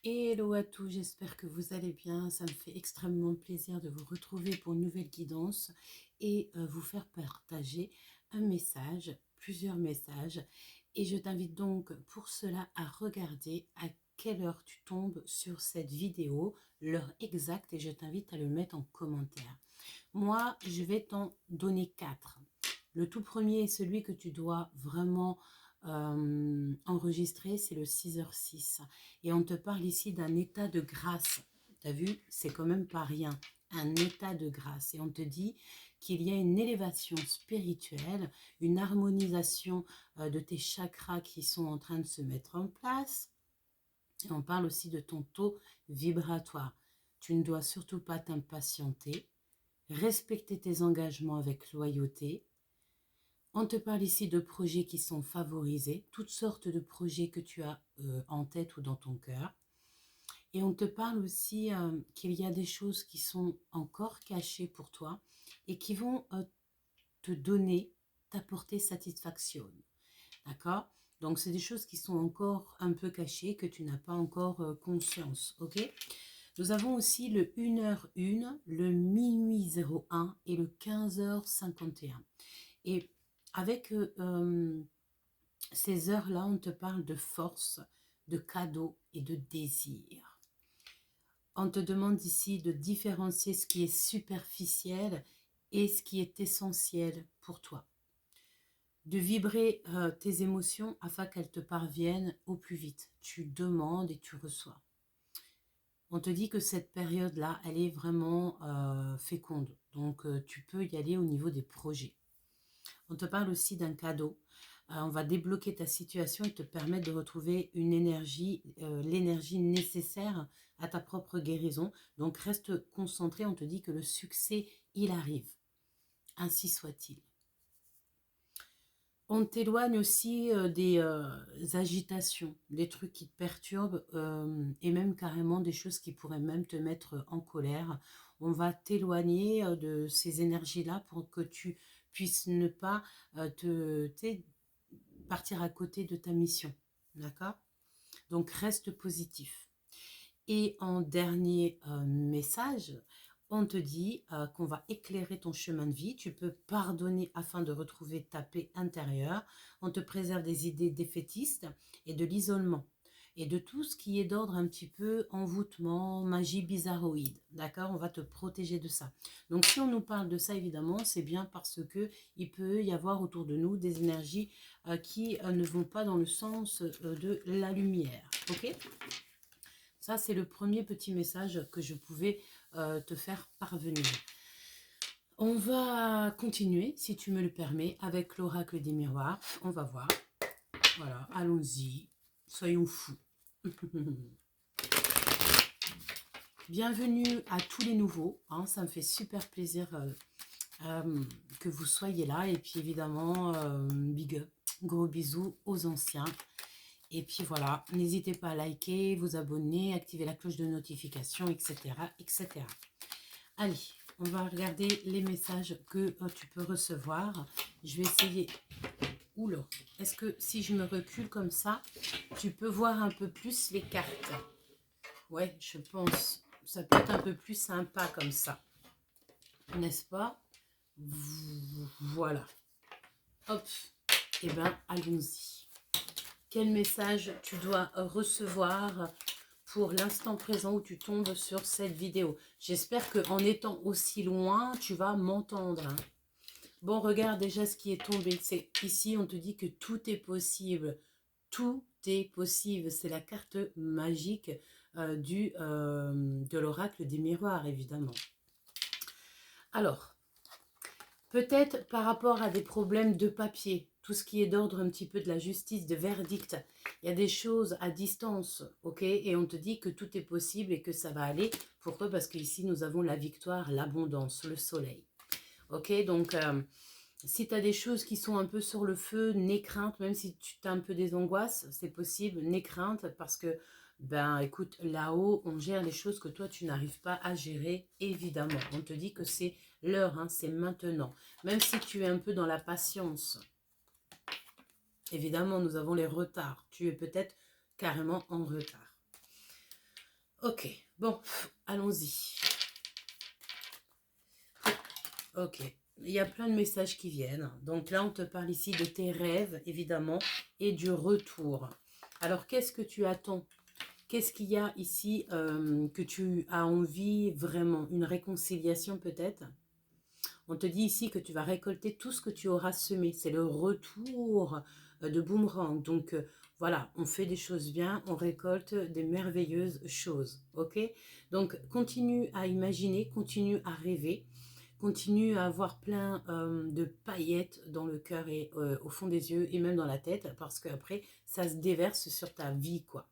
Hello à tous, j'espère que vous allez bien. Ça me fait extrêmement plaisir de vous retrouver pour une nouvelle guidance et vous faire partager un message, plusieurs messages. Et je t'invite donc pour cela à regarder à quelle heure tu tombes sur cette vidéo, l'heure exacte, et je t'invite à le mettre en commentaire. Moi, je vais t'en donner 4. Le tout premier est celui que tu dois vraiment enregistrer, c'est le 6h06. Et on te parle ici d'un état de grâce. Tu as vu, c'est quand même pas rien. Un état de grâce. Et on te dit qu'il y a une élévation spirituelle, une harmonisation de tes chakras qui sont en train de se mettre en place. Et on parle aussi de ton taux vibratoire. Tu ne dois surtout pas t'impatienter. Respecter tes engagements avec loyauté. On te parle ici de projets qui sont favorisés, toutes sortes de projets que tu as en tête ou dans ton cœur. Et on te parle aussi qu'il y a des choses qui sont encore cachées pour toi et qui vont te donner, t'apporter satisfaction. D'accord? Donc, c'est des choses qui sont encore un peu cachées, que tu n'as pas encore conscience. Ok? Nous avons aussi le 1h01, le minuit 01 et le 15h51. Et avec ces heures-là, on te parle de force, de cadeaux et de désir. On te demande ici de différencier ce qui est superficiel et ce qui est essentiel pour toi. De vibrer tes émotions afin qu'elles te parviennent au plus vite. Tu demandes et tu reçois. On te dit que cette période-là, elle est vraiment féconde. Donc, tu peux y aller au niveau des projets. On te parle aussi d'un cadeau. On va débloquer ta situation et te permettre de retrouver une énergie, l'énergie nécessaire à ta propre guérison. Donc, reste concentré. On te dit que le succès, il arrive. Ainsi soit-il. On t'éloigne aussi des agitations, des trucs qui te perturbent et même carrément des choses qui pourraient même te mettre en colère. On va t'éloigner de ces énergies-là pour que tu puisses ne pas partir à côté de ta mission. D'accord? Donc, reste positif. Et en dernier message, on te dit qu'on va éclairer ton chemin de vie. Tu peux pardonner afin de retrouver ta paix intérieure. On te préserve des idées défaitistes et de l'isolement. Et de tout ce qui est d'ordre un petit peu envoûtement, magie bizarroïde. D'accord? On va te protéger de ça. Donc si on nous parle de ça, évidemment, c'est bien parce que il peut y avoir autour de nous des énergies qui ne vont pas dans le sens de la lumière. Ok? Ça, c'est le premier petit message que je pouvais te faire parvenir. On va continuer, si tu me le permets, avec l'oracle des miroirs. On va voir. Voilà, allons-y. Soyons fous. Bienvenue à tous les nouveaux. Hein, ça me fait super plaisir que vous soyez là. Et puis évidemment, big up. Gros bisous aux anciens. Et puis voilà, n'hésitez pas à liker, vous abonner, activer la cloche de notification, etc. etc. Allez, on va regarder les messages que tu peux recevoir. Je vais essayer... Oula, est-ce que si je me recule comme ça, tu peux voir un peu plus les cartes? Ouais, je pense. Ça peut être un peu plus sympa comme ça. N'est-ce pas? Voilà. Hop. Eh bien, allons-y. Quel message tu dois recevoir pour l'instant présent où tu tombes sur cette vidéo? J'espère qu'en étant aussi loin, tu vas m'entendre. Hein. Bon, regarde déjà ce qui est tombé. C'est ici, on te dit que tout est possible. Tout est possible. C'est la carte magique de l'oracle des miroirs, évidemment. Alors, peut-être par rapport à des problèmes de papier, tout ce qui est d'ordre un petit peu de la justice, de verdict, il y a des choses à distance, ok? Et on te dit que tout est possible et que ça va aller. Pourquoi? Parce qu'ici, nous avons la victoire, l'abondance, le soleil. Ok? Donc, si tu as des choses qui sont un peu sur le feu, n'aie crainte, même si tu as un peu des angoisses, c'est possible, n'aie crainte parce que, ben écoute, là-haut, on gère les choses que toi, tu n'arrives pas à gérer, évidemment. On te dit que c'est l'heure, hein, c'est maintenant. Même si tu es un peu dans la patience, évidemment, nous avons les retards. Tu es peut-être carrément en retard. Ok, bon, allons-y. Ok, il y a plein de messages qui viennent. Donc là, on te parle ici de tes rêves, évidemment, et du retour. Alors, qu'est-ce que tu attends? Qu'est-ce qu'il y a ici que tu as envie vraiment? Une réconciliation peut-être? On te dit ici que tu vas récolter tout ce que tu auras semé. C'est le retour de boomerang. Donc voilà, on fait des choses bien, on récolte des merveilleuses choses. Ok? Donc continue à imaginer, continue à rêver, continue à avoir plein de paillettes dans le cœur et au fond des yeux et même dans la tête parce qu'après, ça se déverse sur ta vie, quoi.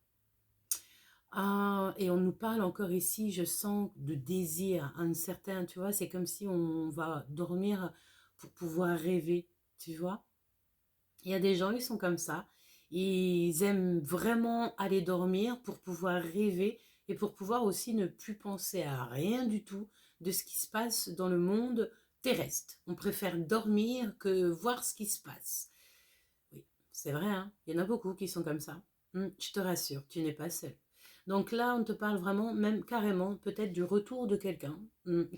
Ah, et on nous parle encore ici, je sens de désir, un certain, tu vois, c'est comme si on va dormir pour pouvoir rêver, tu vois. Il y a des gens, ils sont comme ça, ils aiment vraiment aller dormir pour pouvoir rêver et pour pouvoir aussi ne plus penser à rien du tout de ce qui se passe dans le monde terrestre. On préfère dormir que voir ce qui se passe. Oui, c'est vrai, hein, il y en a beaucoup qui sont comme ça. Je te rassure, tu n'es pas seul. Donc là, on te parle vraiment, même carrément, peut-être du retour de quelqu'un.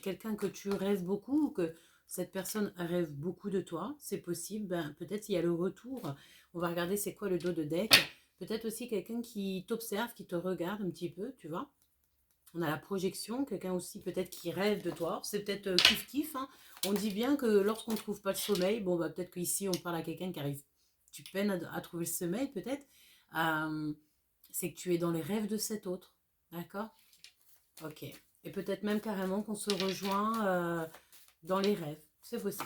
Quelqu'un que tu rêves beaucoup, ou que cette personne rêve beaucoup de toi, c'est possible. Ben, peut-être il y a le retour. On va regarder c'est quoi le dos de deck. Peut-être aussi quelqu'un qui t'observe, qui te regarde un petit peu, tu vois. On a la projection, quelqu'un aussi peut-être qui rêve de toi. C'est peut-être kiff-kiff, hein. On dit bien que lorsqu'on ne trouve pas le sommeil, bon, bah, peut-être qu'ici, on parle à quelqu'un qui arrive, tu peines à trouver le sommeil, peut-être. Euh, c'est que tu es dans les rêves de cet autre. D'accord? Ok. Et peut-être même carrément qu'on se rejoint dans les rêves. C'est possible.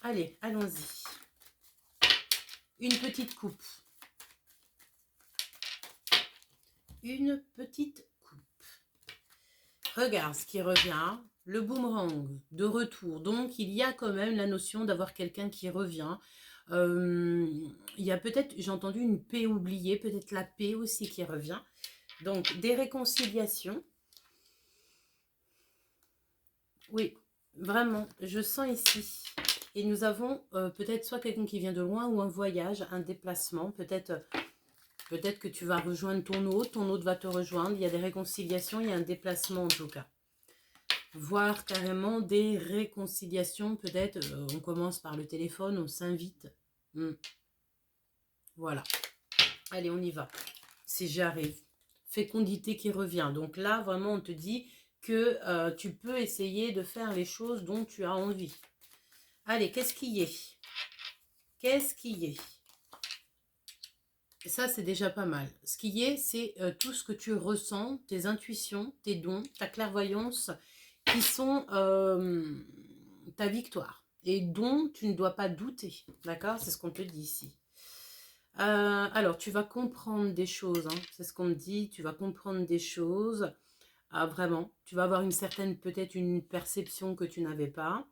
Allez, allons-y. Une petite coupe. Une petite coupe. Regarde ce qui revient. Le boomerang de retour. Donc, il y a quand même la notion d'avoir quelqu'un qui revient. Il y a peut-être, j'ai entendu une paix oubliée, peut-être la paix aussi qui revient. Donc, des réconciliations. Oui, vraiment, je sens ici. Et nous avons peut-être soit quelqu'un qui vient de loin ou un voyage, un déplacement. Peut-être que tu vas rejoindre ton hôte va te rejoindre. Il y a des réconciliations, il y a un déplacement en tout cas. Voire carrément des réconciliations, peut-être, on commence par le téléphone, on s'invite. Voilà. Allez, on y va. Si j'arrive. Fécondité qui revient. Donc là, vraiment, on te dit que tu peux essayer de faire les choses dont tu as envie. Allez, qu'est-ce qu'il y est? Qu'est-ce qu'il y est? Ça, c'est déjà pas mal. Ce qui y est, c'est tout ce que tu ressens, tes intuitions, tes dons, ta clairvoyance, qui sont ta victoire et dont tu ne dois pas douter. D'accord? C'est ce qu'on te dit ici. Alors, tu vas comprendre des choses. Hein, c'est ce qu'on me dit. Tu vas comprendre des choses. Ah, vraiment. Tu vas avoir une certaine, peut-être une perception que tu n'avais pas.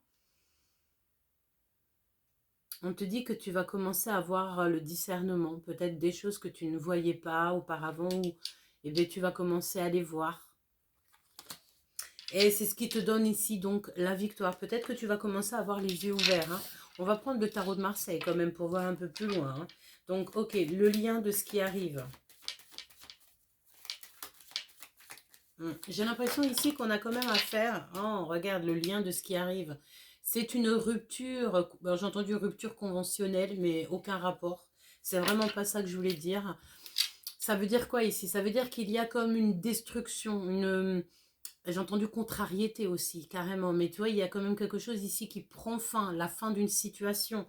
On te dit que tu vas commencer à avoir le discernement. Peut-être des choses que tu ne voyais pas auparavant. Ou, eh bien, tu vas commencer à les voir. Et c'est ce qui te donne ici, donc, la victoire. Peut-être que tu vas commencer à avoir les yeux ouverts. Hein. On va prendre le tarot de Marseille, quand même, pour voir un peu plus loin. Hein. Donc, ok, le lien de ce qui arrive. J'ai l'impression ici qu'on a quand même à faire. Oh, regarde le lien de ce qui arrive. C'est une rupture. J'ai entendu rupture conventionnelle, mais aucun rapport. C'est vraiment pas ça que je voulais dire. Ça veut dire quoi ici? Ça veut dire qu'il y a comme une destruction, une... J'ai entendu contrariété aussi, carrément. Mais tu vois, il y a quand même quelque chose ici qui prend fin, la fin d'une situation.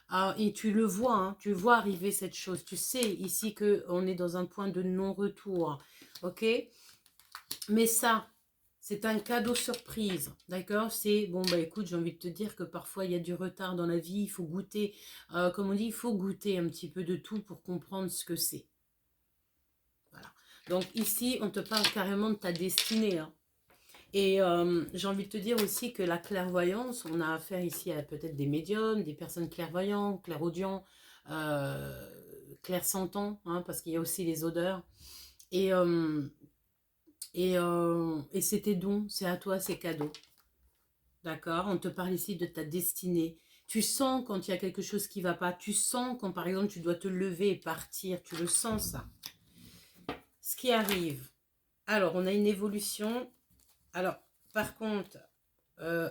Ah, et tu le vois, hein, tu vois arriver cette chose. Tu sais ici qu'on est dans un point de non-retour. Ok? Mais ça, c'est un cadeau surprise, d'accord? C'est, bon, bah écoute, j'ai envie de te dire que parfois, il y a du retard dans la vie, il faut goûter, comme on dit, il faut goûter un petit peu de tout pour comprendre ce que c'est. Voilà. Donc ici, on te parle carrément de ta destinée, hein. Et j'ai envie de te dire aussi que la clairvoyance, on a affaire ici à peut-être des médiums, des personnes clairvoyantes, clairaudients, clairsentants, hein, parce qu'il y a aussi les odeurs. Et c'est tes dons, c'est à toi, c'est cadeau. D'accord? On te parle ici de ta destinée. Tu sens quand il y a quelque chose qui ne va pas. Tu sens quand, par exemple, tu dois te lever et partir. Tu le sens, ça. Ce qui arrive. Alors, on a une évolution. Alors, par contre,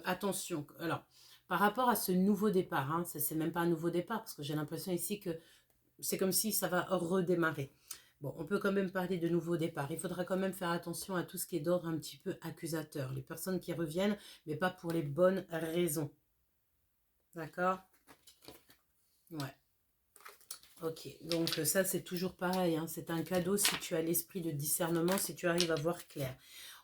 attention. Alors, par rapport à ce nouveau départ, hein, c'est même pas un nouveau départ, parce que j'ai l'impression ici que c'est comme si ça va redémarrer. Bon, on peut quand même parler de nouveau départ. Il faudra quand même faire attention à tout ce qui est d'ordre un petit peu accusateur. Les personnes qui reviennent, mais pas pour les bonnes raisons. D'accord? Ouais. Ok, donc ça c'est toujours pareil, hein. C'est un cadeau si tu as l'esprit de discernement, si tu arrives à voir clair.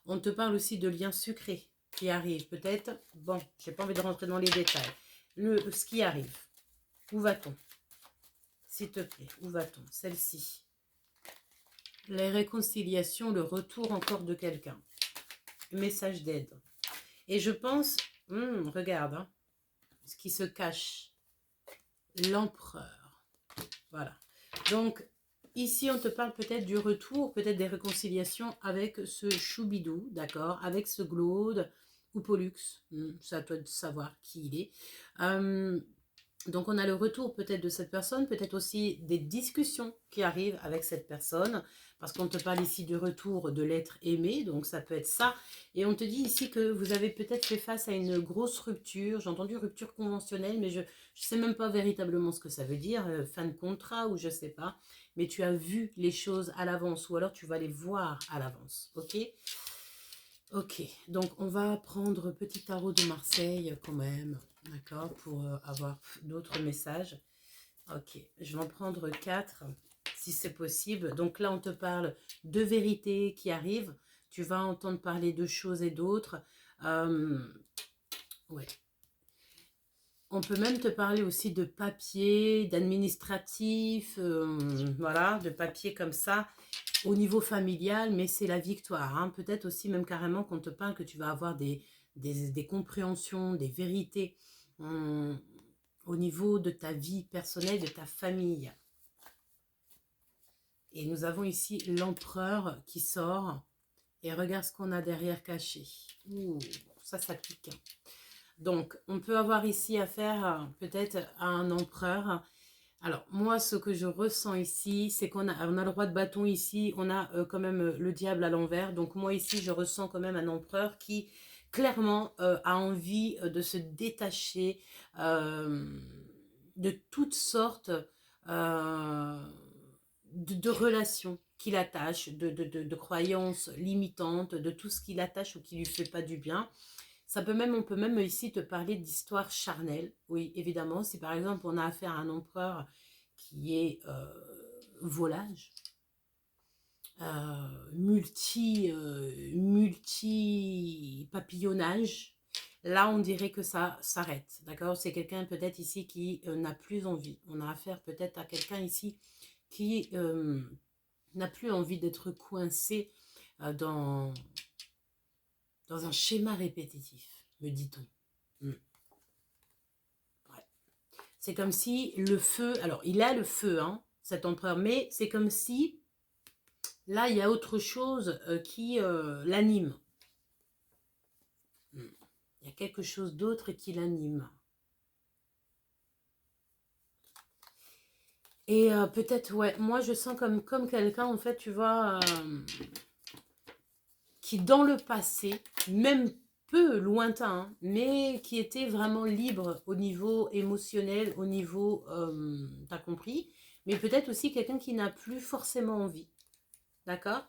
On te parle aussi de liens sucrés qui arrivent, peut-être. Bon, j'ai pas envie de rentrer dans les détails. Ce qui arrive, où va-t-on? S'il te plaît, où va-t-on? Celle-ci. Les réconciliations, le retour encore de quelqu'un. Message d'aide. Et je pense, regarde, hein, ce qui se cache. L'empereur. Voilà. Donc, ici, on te parle peut-être du retour, peut-être des réconciliations avec ce Choubidou, d'accord, avec ce Glaude ou Pollux. C'est à toi de savoir qui il est. Donc, on a le retour peut-être de cette personne, peut-être aussi des discussions qui arrivent avec cette personne, parce qu'on te parle ici du retour de l'être aimé, donc ça peut être ça. Et on te dit ici que vous avez peut-être fait face à une grosse rupture. J'ai entendu rupture conventionnelle, mais je ne sais même pas véritablement ce que ça veut dire, fin de contrat ou je ne sais pas. Mais tu as vu les choses à l'avance, ou alors tu vas les voir à l'avance, ok? Ok, donc on va prendre Petit Tarot de Marseille quand même, d'accord, pour avoir d'autres messages. Ok, je vais en prendre 4 si c'est possible. Donc là, on te parle de vérités qui arrivent. Tu vas entendre parler de choses et d'autres. Ouais. On peut même te parler aussi de papier, d'administratif, voilà, de papier comme ça au niveau familial, mais c'est la victoire, hein. Peut-être aussi même carrément qu'on te parle que tu vas avoir des compréhensions, des vérités au niveau de ta vie personnelle, de ta famille. Et nous avons ici l'empereur qui sort. Et regarde ce qu'on a derrière caché. Ouh, ça pique. Donc, on peut avoir ici affaire peut-être à un empereur. Alors, moi, ce que je ressens ici, c'est qu'on a le roi de bâton ici, on a quand même le diable à l'envers. Donc, moi, ici, je ressens quand même un empereur qui, clairement, a envie de se détacher de toutes sortes de relations qui l'attachent, de croyances limitantes, de tout ce qui l'attache ou qui lui fait pas du bien. On peut même ici te parler d'histoire charnelle. Oui, évidemment, si par exemple on a affaire à un empereur qui est volage, multi papillonnage, là on dirait que ça s'arrête, d'accord? C'est quelqu'un peut-être ici qui n'a plus envie. On a affaire peut-être à quelqu'un ici qui n'a plus envie d'être coincé dans un schéma répétitif, me dit-on. Ouais. C'est comme si le feu, alors il a le feu, hein, cet empereur, mais c'est comme si là il y a autre chose qui l'anime. Il y a quelque chose d'autre qui l'anime. Et peut-être, ouais, moi je sens comme quelqu'un, en fait, tu vois, qui dans le passé, même peu lointain, hein, mais qui était vraiment libre au niveau émotionnel, au niveau, t'as compris, mais peut-être aussi quelqu'un qui n'a plus forcément envie, d'accord?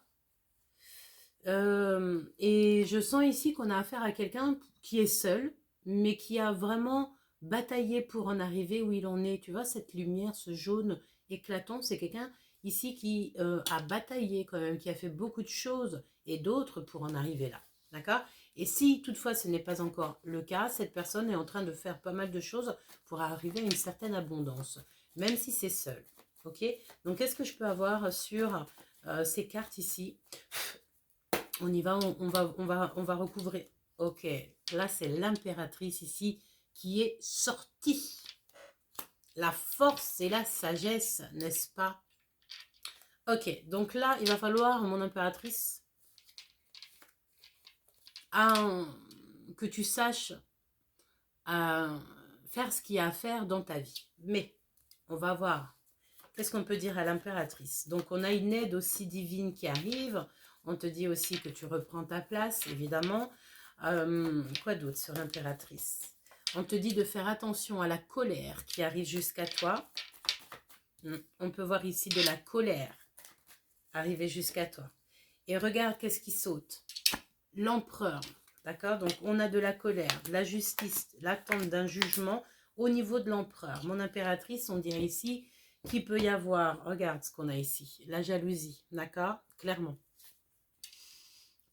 Et je sens ici qu'on a affaire à quelqu'un qui est seul, mais qui a vraiment bataillé pour en arriver où il en est. Tu vois, cette lumière, ce jaune éclatant, c'est quelqu'un ici qui a bataillé quand même, qui a fait beaucoup de choses et d'autres pour en arriver là. D'accord? Et si toutefois ce n'est pas encore le cas, cette personne est en train de faire pas mal de choses pour arriver à une certaine abondance, même si c'est seul. Ok? Donc, qu'est-ce que je peux avoir sur ces cartes ici? On y va, on va recouvrir. Ok, là c'est l'impératrice ici qui est sortie. La force et la sagesse, n'est-ce pas? Ok, donc là, il va falloir, mon impératrice, que tu saches faire ce qu'il y a à faire dans ta vie. Mais, on va voir. Qu'est-ce qu'on peut dire à l'impératrice? Donc, on a une aide aussi divine qui arrive. On te dit aussi que tu reprends ta place, évidemment. Quoi d'autre sur l'impératrice? On te dit de faire attention à la colère qui arrive jusqu'à toi. On peut voir ici de la colère arriver jusqu'à toi. Et regarde qu'est-ce qui saute. L'empereur, d'accord? Donc, on a de la colère, de la justice, l'attente d'un jugement au niveau de l'empereur. Mon impératrice, on dirait ici qu'il peut y avoir, regarde ce qu'on a ici, la jalousie, d'accord? Clairement.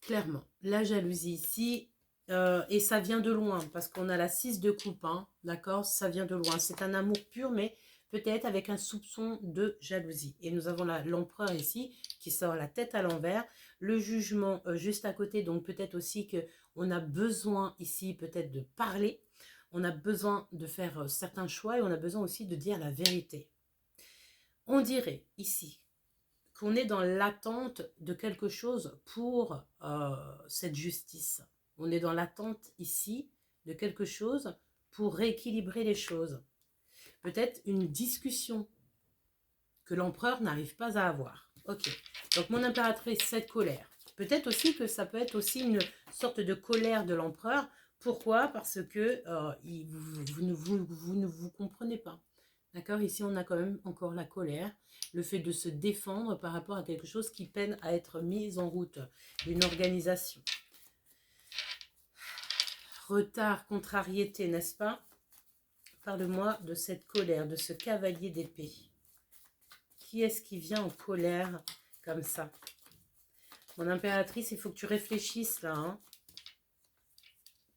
Clairement, la jalousie ici, et ça vient de loin, parce qu'on a la 6 de coupe, hein, d'accord? Ça vient de loin, c'est un amour pur, mais peut-être avec un soupçon de jalousie. Et nous avons l'empereur ici, qui sort la tête à l'envers, le jugement juste à côté, donc peut-être aussi qu'on a besoin ici peut-être de parler, on a besoin de faire certains choix, et on a besoin aussi de dire la vérité. On dirait ici qu'on est dans l'attente de quelque chose pour cette justice. On est dans l'attente ici de quelque chose pour rééquilibrer les choses. Peut-être une discussion que l'empereur n'arrive pas à avoir. Ok, donc mon impératrice, cette colère. Peut-être aussi que ça peut être aussi une sorte de colère de l'empereur. Pourquoi? Parce que vous ne vous comprenez pas. D'accord? Ici, on a quand même encore la colère, le fait de se défendre par rapport à quelque chose qui peine à être mis en route, une organisation. Retard, contrariété, n'est-ce pas? Parle-moi de cette colère, de ce cavalier d'épée. Qui est-ce qui vient en colère comme ça? Mon impératrice, il faut que tu réfléchisses là, hein.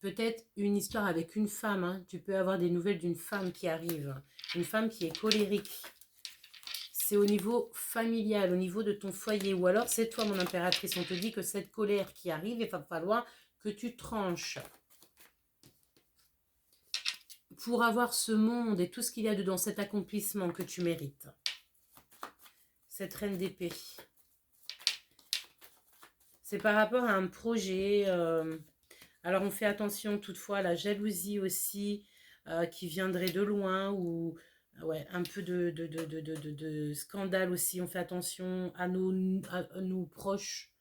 Peut-être une histoire avec une femme, hein. Tu peux avoir des nouvelles d'une femme qui arrive. Une femme qui est colérique. C'est au niveau familial, au niveau de ton foyer. Ou alors c'est toi, mon impératrice. On te dit que cette colère qui arrive, il va falloir que tu tranches. Pour avoir ce monde et tout ce qu'il y a dedans, cet accomplissement que tu mérites. Cette reine d'épée. C'est par rapport à un projet. Alors on fait attention toutefois à la jalousie aussi, qui viendrait de loin, ou ouais, un peu de scandale aussi. On fait attention à nos proches.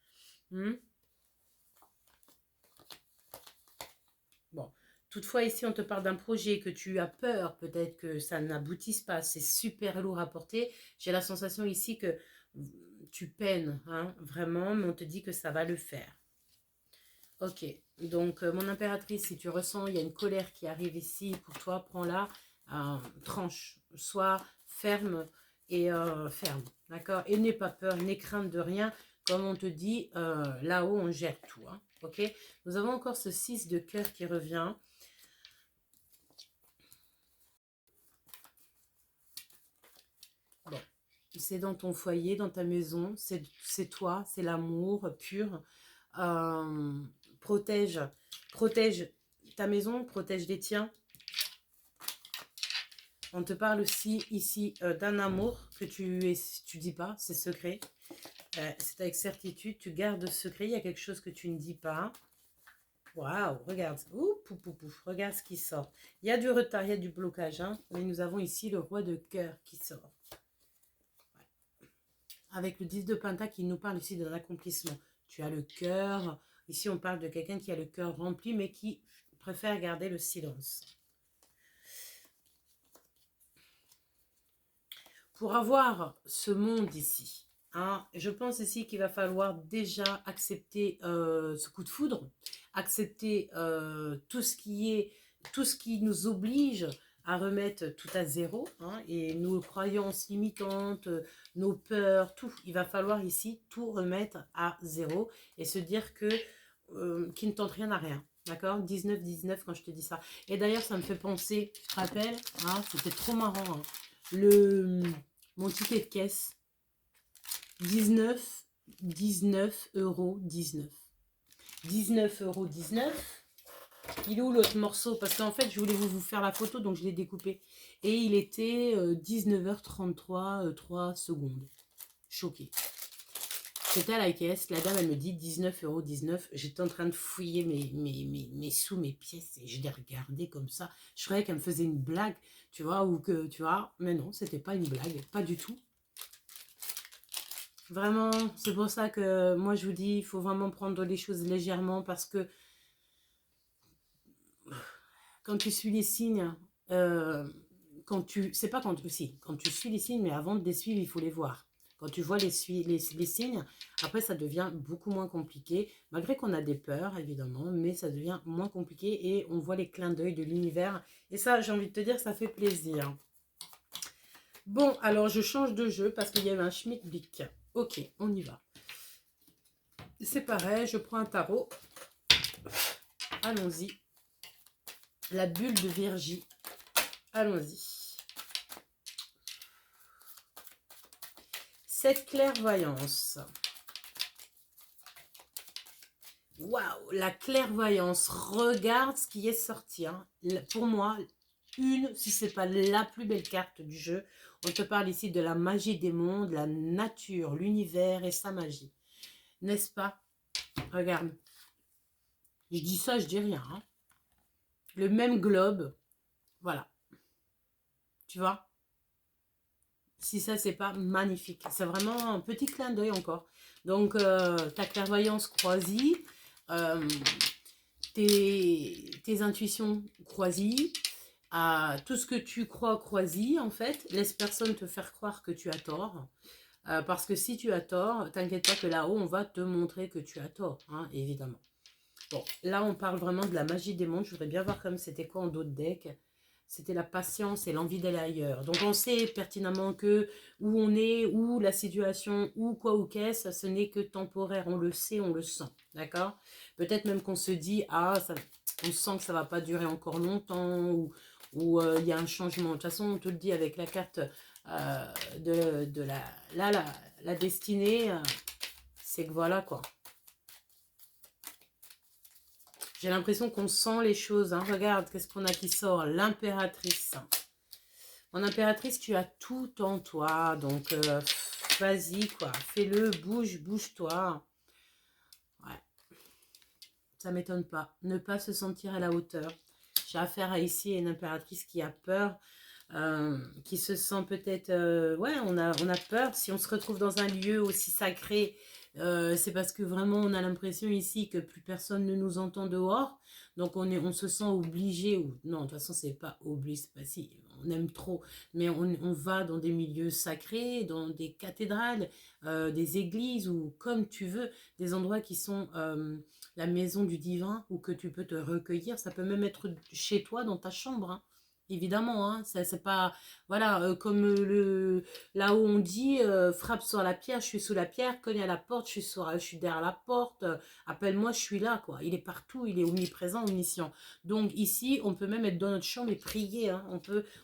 Bon, toutefois ici on te parle d'un projet que tu as peur, peut-être que ça n'aboutisse pas, c'est super lourd à porter. J'ai la sensation ici que tu peines, hein, vraiment, mais on te dit que ça va le faire. Ok, donc mon impératrice, si tu ressens, il y a une colère qui arrive ici pour toi, prends-la, tranche, sois ferme et ferme, d'accord? Et n'aie pas peur, n'aie crainte de rien, comme on te dit, là-haut on gère tout, hein, ok? Nous avons encore ce 6 de cœur qui revient. Bon, c'est dans ton foyer, dans ta maison, c'est toi, c'est l'amour pur. Protège ta maison, protège les tiens. On te parle aussi ici d'un amour que tu dis pas, c'est secret. C'est avec certitude, tu gardes secret, il y a quelque chose que tu ne dis pas. Waouh, regarde, ouh, pouf, pouf, pouf, regarde ce qui sort. Il y a du retard, il y a du blocage, hein, mais nous avons ici le roi de cœur qui sort. Ouais. Avec le 10 de Pentacle qui nous parle ici d'un accomplissement. Tu as le cœur. Ici, on parle de quelqu'un qui a le cœur rempli, mais qui préfère garder le silence. Pour avoir ce monde ici, hein, je pense ici qu'il va falloir déjà accepter ce coup de foudre, accepter tout ce qui nous oblige à remettre tout à zéro, hein, et nos croyances limitantes, nos peurs, tout. Il va falloir ici tout remettre à zéro et se dire que qu'il ne tente rien à rien. D'accord? 19-19 quand je te dis ça. Et d'ailleurs, ça me fait penser, tu te rappelles, hein, c'était trop marrant, hein, mon ticket de caisse, 19 euros 19. 19 euros 19. Il est où l'autre morceau? Parce qu'en fait, je voulais vous faire la photo, donc je l'ai découpé. Et il était 19h33, 3 secondes. Choquée. C'était à la caisse, la dame, elle me dit 19 euros 19. J'étais en train de fouiller mes sous, mes pièces, et je les regardais comme ça. Je croyais qu'elle me faisait une blague, tu vois, ou que, tu vois, mais non, c'était pas une blague, pas du tout. Vraiment, c'est pour ça que moi je vous dis, il faut vraiment prendre les choses légèrement parce que quand tu suis les signes, euh, c'est pas quand tu, si, quand tu suis les signes, mais avant de les suivre, il faut les voir. Quand tu vois les signes, après ça devient beaucoup moins compliqué, malgré qu'on a des peurs évidemment, mais ça devient moins compliqué et on voit les clins d'œil de l'univers. Et ça, j'ai envie de te dire, ça fait plaisir. Bon, alors je change de jeu parce qu'il y a eu un Schmidt-Blick. Ok, on y va. C'est pareil, je prends un tarot. Allons-y. La bulle de Virgie. Allons-y. Cette clairvoyance. Waouh, la clairvoyance. Regarde ce qui est sorti. Hein. Pour moi, si c'est pas la plus belle carte du jeu. On te parle ici de la magie des mondes, la nature, l'univers et sa magie. N'est-ce pas? Regarde. Je dis ça, je dis rien. Hein. Le même globe. Voilà. Tu vois? Si ça, c'est pas magnifique. C'est vraiment un petit clin d'œil encore. Donc, ta clairvoyance croisie, tes intuitions croisies, tout ce que tu crois croisie, en fait, laisse personne te faire croire que tu as tort. Parce que si tu as tort, t'inquiète pas que là-haut, on va te montrer que tu as tort, hein, évidemment. Bon, là, on parle vraiment de la magie des mondes. Je voudrais bien voir comme c'était quoi en d'autres decks. C'était la patience et l'envie d'aller ailleurs. Donc, on sait pertinemment que où on est, où la situation, où quoi ou qu'est-ce, ce n'est que temporaire. On le sait, on le sent. D'accord? Peut-être même qu'on se dit, ah, ça, on sent que ça va pas durer encore longtemps, ou il y a un changement. De toute façon, on te le dit avec la carte de la destinée, c'est que voilà quoi. J'ai l'impression qu'on sent les choses. Hein. Regarde, qu'est-ce qu'on a qui sort? L'impératrice. En impératrice, tu as tout en toi. Donc, vas-y, quoi. Fais-le, bouge-toi. Ouais, ça m'étonne pas. Ne pas se sentir à la hauteur. J'ai affaire à ici à une impératrice qui a peur. Qui se sent peut-être... ouais, on a peur. Si on se retrouve dans un lieu aussi sacré, c'est parce que vraiment on a l'impression ici que plus personne ne nous entend dehors. Donc on se sent obligé, ou non, de toute façon c'est pas obligé, c'est pas si, on aime trop, mais on va dans des milieux sacrés, dans des cathédrales, des églises, ou comme tu veux, des endroits qui sont la maison du divin, où que tu peux te recueillir. Ça peut même être chez toi, dans ta chambre, hein. Évidemment, hein, c'est pas, voilà, comme là où on dit, frappe sur la pierre, je suis sous la pierre, cogne à la porte, je suis derrière la porte, appelle-moi, je suis là, quoi. Il est partout, il est omniprésent, omniscient. Donc ici, on peut même être dans notre chambre et prier, hein.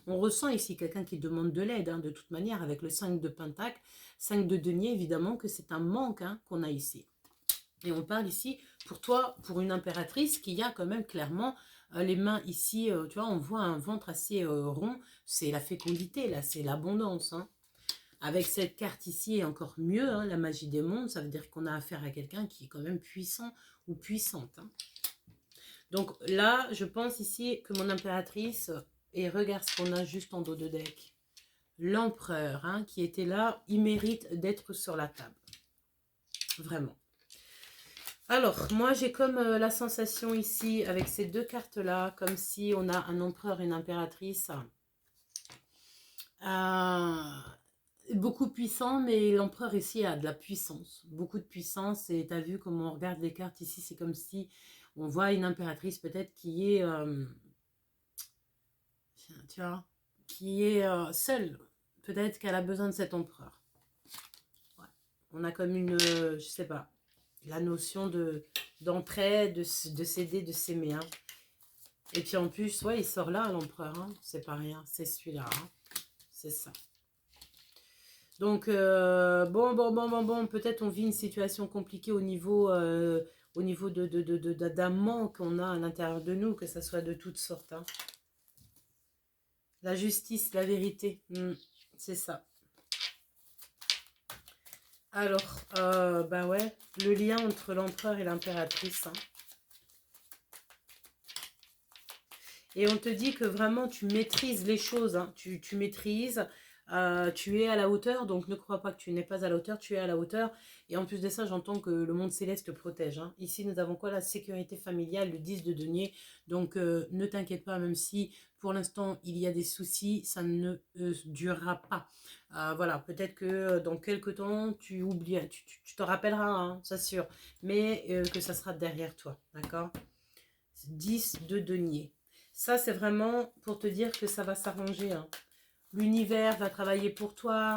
On ressent ici quelqu'un qui demande de l'aide, hein, de toute manière, avec le 5 de Pentacle, 5 de denier, évidemment que c'est un manque, hein, qu'on a ici. Et on parle ici, pour toi, pour une impératrice, qui a quand même clairement les mains ici, tu vois, on voit un ventre assez rond, c'est la fécondité, là, c'est l'abondance. Hein. Avec cette carte ici, et encore mieux, hein, la magie des mondes, ça veut dire qu'on a affaire à quelqu'un qui est quand même puissant ou puissante. Hein. Donc là, je pense ici que mon impératrice, et regarde ce qu'on a juste en dos de deck. L'empereur, hein, qui était là, il mérite d'être sur la table. Vraiment. Alors, moi, j'ai comme la sensation ici, avec ces deux cartes-là, comme si on a un empereur et une impératrice. Beaucoup puissant, mais l'empereur ici a de la puissance. Beaucoup de puissance. Et tu as vu comment on regarde les cartes ici, c'est comme si on voit une impératrice peut-être qui est... tu vois, qui est seule. Peut-être qu'elle a besoin de cet empereur. Ouais. On a comme une... je sais pas. La notion d'entraide, de s'aider, de s'aimer. Hein. Et puis en plus, ouais, il sort là, l'empereur. Hein. C'est pas rien, c'est celui-là. Hein. C'est ça. Donc, bon, peut-être on vit une situation compliquée au niveau d'un manque qu'on a à l'intérieur de nous, que ça soit de toutes sortes. Hein. La justice, la vérité, c'est ça. Alors, bah ouais, le lien entre l'empereur et l'impératrice. Hein. Et on te dit que vraiment tu maîtrises les choses, hein. Tu maîtrises, Tu es à la hauteur, donc ne crois pas que tu n'es pas à la hauteur, tu es à la hauteur. Et en plus de ça, j'entends que le monde céleste te protège, hein. Ici, nous avons quoi? La sécurité familiale, le 10 de denier. Donc, ne t'inquiète pas, même si pour l'instant, il y a des soucis, ça ne durera pas. Voilà, peut-être que dans quelques temps, tu oublies, tu te rappelleras, hein, c'est sûr. Mais que ça sera derrière toi, d'accord? 10 de denier. Ça, c'est vraiment pour te dire que ça va s'arranger, hein. L'univers va travailler pour toi.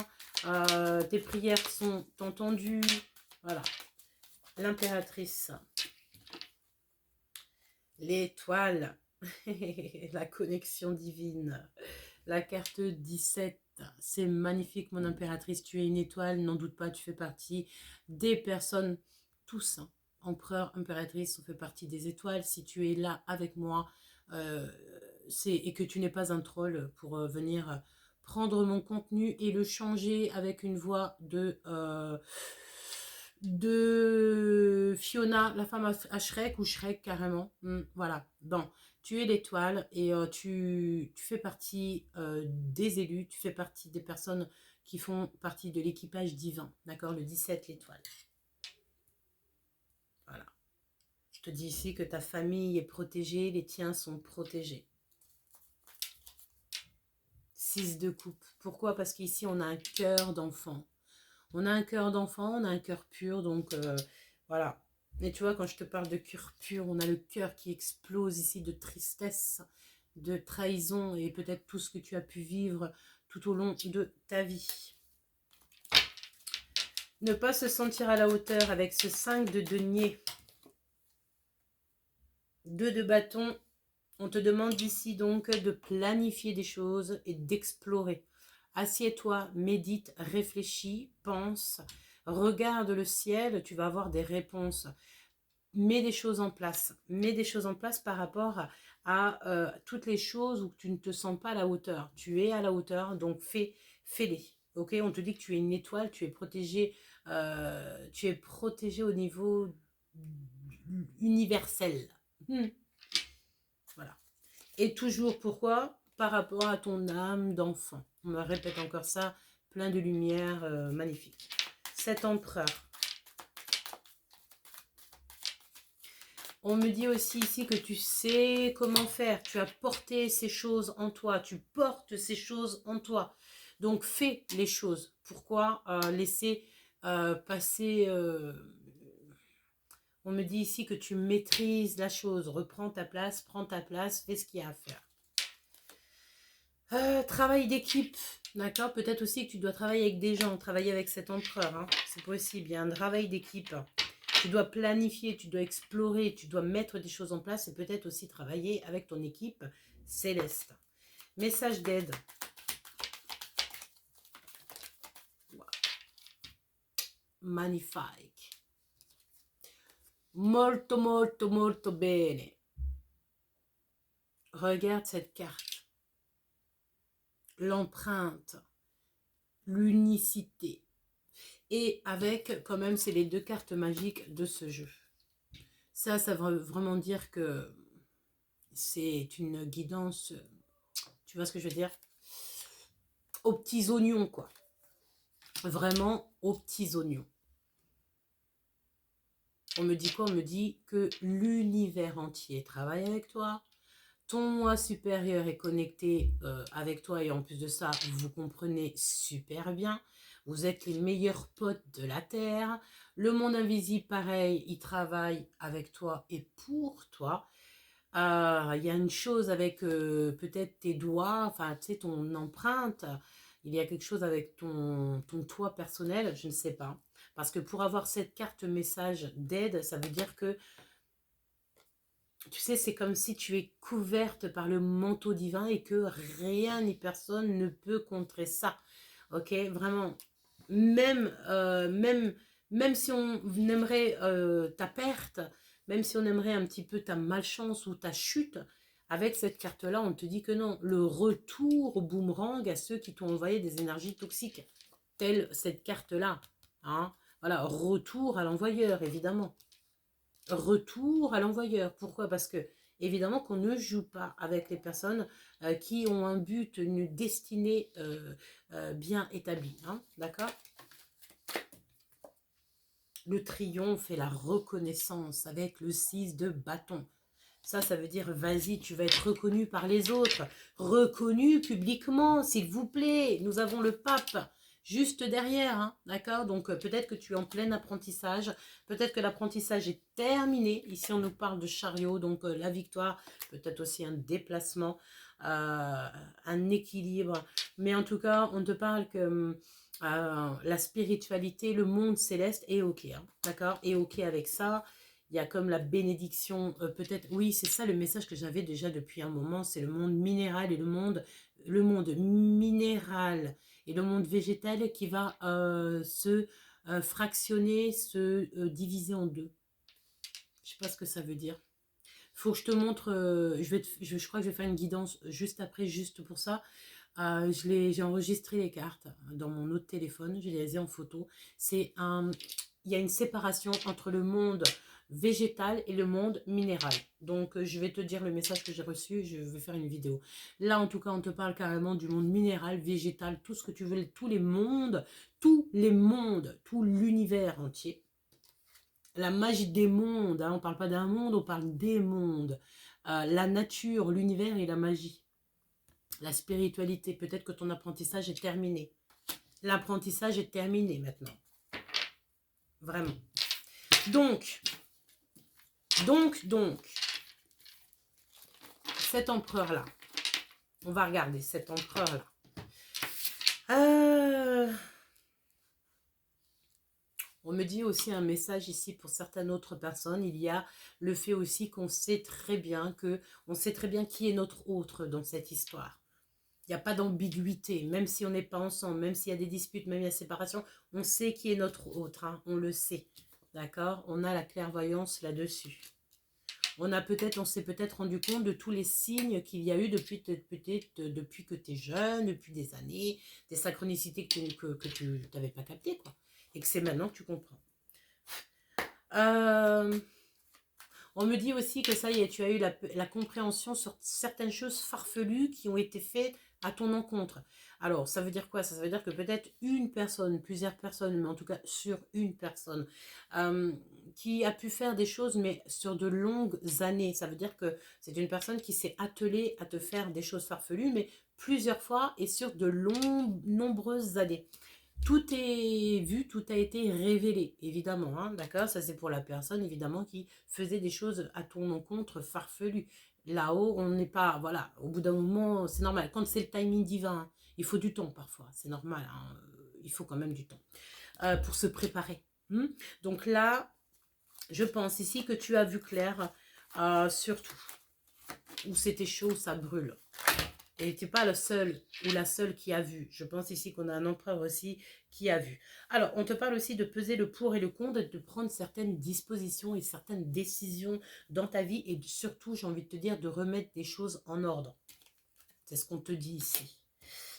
Tes prières sont entendues. Voilà. L'impératrice. L'étoile. La connexion divine. La carte 17. C'est magnifique, mon impératrice. Tu es une étoile, n'en doute pas. Tu fais partie des personnes, tous, hein. Empereur, impératrice, on fait partie des étoiles. Si tu es là avec moi, et que tu n'es pas un troll pour venir prendre mon contenu et le changer avec une voix de Fiona, la femme à Shrek, ou Shrek carrément. Voilà, bon, tu es l'étoile et tu fais partie des élus, tu fais partie des personnes qui font partie de l'équipage divin, d'accord? Le 17, l'étoile. Voilà. Je te dis ici que ta famille est protégée, les tiens sont protégés. 6 de coupe. Pourquoi? Parce qu'ici, on a un cœur d'enfant. On a un cœur d'enfant, on a un cœur pur, donc voilà. Et tu vois, quand je te parle de cœur pur, on a le cœur qui explose ici de tristesse, de trahison et peut-être tout ce que tu as pu vivre tout au long de ta vie. Ne pas se sentir à la hauteur avec ce 5 de denier. 2 de bâton. On te demande ici donc de planifier des choses et d'explorer. Assieds-toi, médite, réfléchis, pense, regarde le ciel, tu vas avoir des réponses. Mets des choses en place. Mets des choses en place par rapport à toutes les choses où tu ne te sens pas à la hauteur. Tu es à la hauteur, donc fais-les. Ok, on te dit que tu es une étoile, tu es protégé au niveau universel. Voilà. Et toujours, pourquoi? Par rapport à ton âme d'enfant. On me répète encore ça, plein de lumière, magnifique. Cet empereur. On me dit aussi ici que tu sais comment faire. Tu as porté ces choses en toi. Tu portes ces choses en toi. Donc, fais les choses. Pourquoi laisser passer... on me dit ici que tu maîtrises la chose. Reprends ta place, prends ta place, fais ce qu'il y a à faire. Travail d'équipe, d'accord? Peut-être aussi que tu dois travailler avec des gens, travailler avec cet empereur, hein. C'est possible, il y a un travail d'équipe. Tu dois planifier, tu dois explorer, tu dois mettre des choses en place et peut-être aussi travailler avec ton équipe céleste. Message d'aide. Wow. Magnifique. Molto, molto, molto bene. Regarde cette carte. L'empreinte, l'unicité. Et avec, quand même, c'est les 2 cartes magiques de ce jeu. Ça veut vraiment dire que c'est une guidance, tu vois ce que je veux dire? Aux petits oignons, quoi. Vraiment aux petits oignons. On me dit quoi? On me dit que l'univers entier travaille avec toi. Ton moi supérieur est connecté avec toi et en plus de ça, vous comprenez super bien. Vous êtes les meilleurs potes de la Terre. Le monde invisible, pareil, il travaille avec toi et pour toi. Il y a une chose avec peut-être tes doigts, enfin, tu sais, ton empreinte. Il y a quelque chose avec ton toi personnel, je ne sais pas. Parce que pour avoir cette carte message d'aide, ça veut dire que tu sais, c'est comme si tu es couverte par le manteau divin et que rien ni personne ne peut contrer ça. Ok, vraiment. Même si on aimerait ta perte, même si on aimerait un petit peu ta malchance ou ta chute, avec cette carte-là, on te dit que non. Le retour au boomerang à ceux qui t'ont envoyé des énergies toxiques, telle cette carte-là. Hein. Voilà, retour à l'envoyeur, évidemment. Retour à l'envoyeur. Pourquoi? Parce que évidemment qu'on ne joue pas avec les personnes qui ont un but, une destinée bien établie, hein, d'accord? Le triomphe et la reconnaissance avec le 6 de bâton. Ça veut dire, vas-y, tu vas être reconnu par les autres. Reconnu publiquement, s'il vous plaît. Nous avons le pape juste derrière, hein, d'accord? Donc, peut-être que tu es en plein apprentissage. Peut-être que l'apprentissage est terminé. Ici, on nous parle de chariot, donc la victoire. Peut-être aussi un déplacement, un équilibre. Mais en tout cas, on te parle que la spiritualité, le monde céleste est OK, hein, d'accord? Est OK avec ça. Il y a comme la bénédiction, peut-être, oui, c'est ça le message que j'avais déjà depuis un moment, c'est le monde minéral et le monde minéral et le monde végétal qui va se fractionner, se diviser en deux. Je sais pas ce que ça veut dire. Faut que je te montre, je crois que je vais faire une guidance juste après, juste pour ça. J'ai enregistré les cartes dans mon autre téléphone, je les ai en photo. Il y a une séparation entre le monde végétal et le monde minéral. Donc, je vais te dire le message que j'ai reçu, je vais faire une vidéo. Là, en tout cas, on te parle carrément du monde minéral, végétal, tout ce que tu veux, tous les mondes, tout l'univers entier. La magie des mondes, hein, on ne parle pas d'un monde, on parle des mondes. La nature, l'univers et la magie. La spiritualité, peut-être que ton apprentissage est terminé. L'apprentissage est terminé maintenant. Vraiment. Donc, cet empereur-là. On va regarder cet empereur-là. On me dit aussi un message ici pour certaines autres personnes. Il y a le fait aussi qu'on sait très bien qui est notre autre dans cette histoire. Il n'y a pas d'ambiguïté, même si on n'est pas ensemble, même s'il y a des disputes, même s'il y a séparation, on sait qui est notre autre, hein, on le sait, d'accord? On a la clairvoyance là-dessus. On s'est peut-être rendu compte de tous les signes qu'il y a eu depuis que tu es jeune, depuis des années, des synchronicités que tu n'avais pas captées, quoi. Et que c'est maintenant que tu comprends. On me dit aussi que ça y est, tu as eu la compréhension sur certaines choses farfelues qui ont été faites à ton encontre. Alors, ça veut dire quoi? Ça veut dire que peut-être une personne, plusieurs personnes, mais en tout cas sur une personne, qui a pu faire des choses, mais sur de longues années. Ça veut dire que c'est une personne qui s'est attelée à te faire des choses farfelues, mais plusieurs fois et sur de nombreuses années. Tout est vu, tout a été révélé, évidemment, hein, d'accord? Ça, c'est pour la personne, évidemment, qui faisait des choses à ton encontre farfelues. Là-haut, on n'est pas, voilà, au bout d'un moment, c'est normal. Quand c'est le timing divin, hein, il faut du temps parfois, c'est normal, hein, il faut quand même du temps pour se préparer. Donc là, je pense ici que tu as vu clair, surtout, où c'était chaud, ça brûle. Et tu n'es pas le seul ou la seule qui a vu. Je pense ici qu'on a un empereur aussi qui a vu. Alors, on te parle aussi de peser le pour et le contre, de prendre certaines dispositions et certaines décisions dans ta vie. Et surtout, j'ai envie de te dire, de remettre des choses en ordre. C'est ce qu'on te dit ici.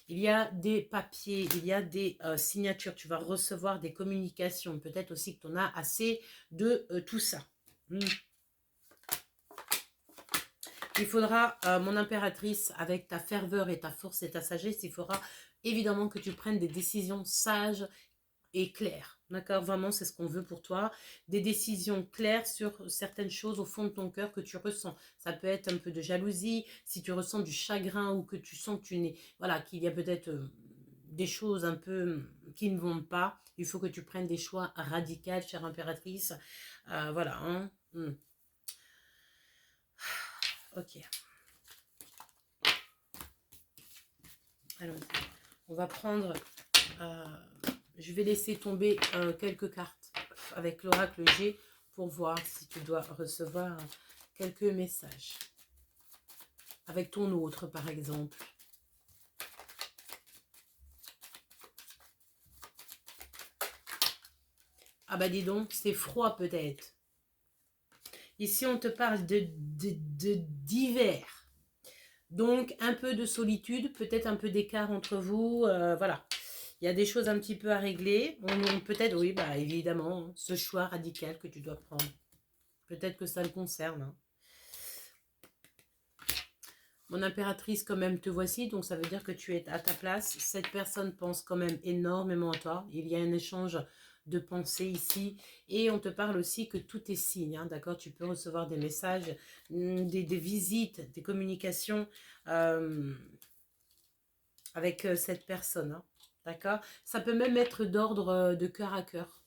Il y a des papiers, il y a des signatures. Tu vas recevoir des communications. Peut-être aussi que tu en as assez de tout ça. Il faudra, mon impératrice, avec ta ferveur et ta force et ta sagesse, il faudra évidemment que tu prennes des décisions sages et claires. D'accord? Vraiment, c'est ce qu'on veut pour toi. Des décisions claires sur certaines choses au fond de ton cœur que tu ressens. Ça peut être un peu de jalousie, si tu ressens du chagrin ou que tu sens que tu n'es... Voilà, qu'il y a peut-être des choses un peu qui ne vont pas. Il faut que tu prennes des choix radicaux, chère impératrice. Voilà, hein? Ok. Alors, on va prendre... je vais laisser tomber quelques cartes avec l'oracle G pour voir si tu dois recevoir quelques messages. Avec ton autre, par exemple. Ah bah dis donc, c'est froid peut-être. Ici, on te parle d'hiver. Donc, un peu de solitude, peut-être un peu d'écart entre vous. Voilà. Il y a des choses un petit peu à régler. Peut-être, oui, bah évidemment, hein, ce choix radical que tu dois prendre. Peut-être que ça le concerne. Hein. Mon impératrice, quand même, te voici. Donc, ça veut dire que tu es à ta place. Cette personne pense quand même énormément à toi. Il y a un échange de pensée ici. Et on te parle aussi que tout est signe. Hein, d'accord? Tu peux recevoir des messages, des visites, des communications avec cette personne. Hein, d'accord? Ça peut même être d'ordre de cœur à cœur.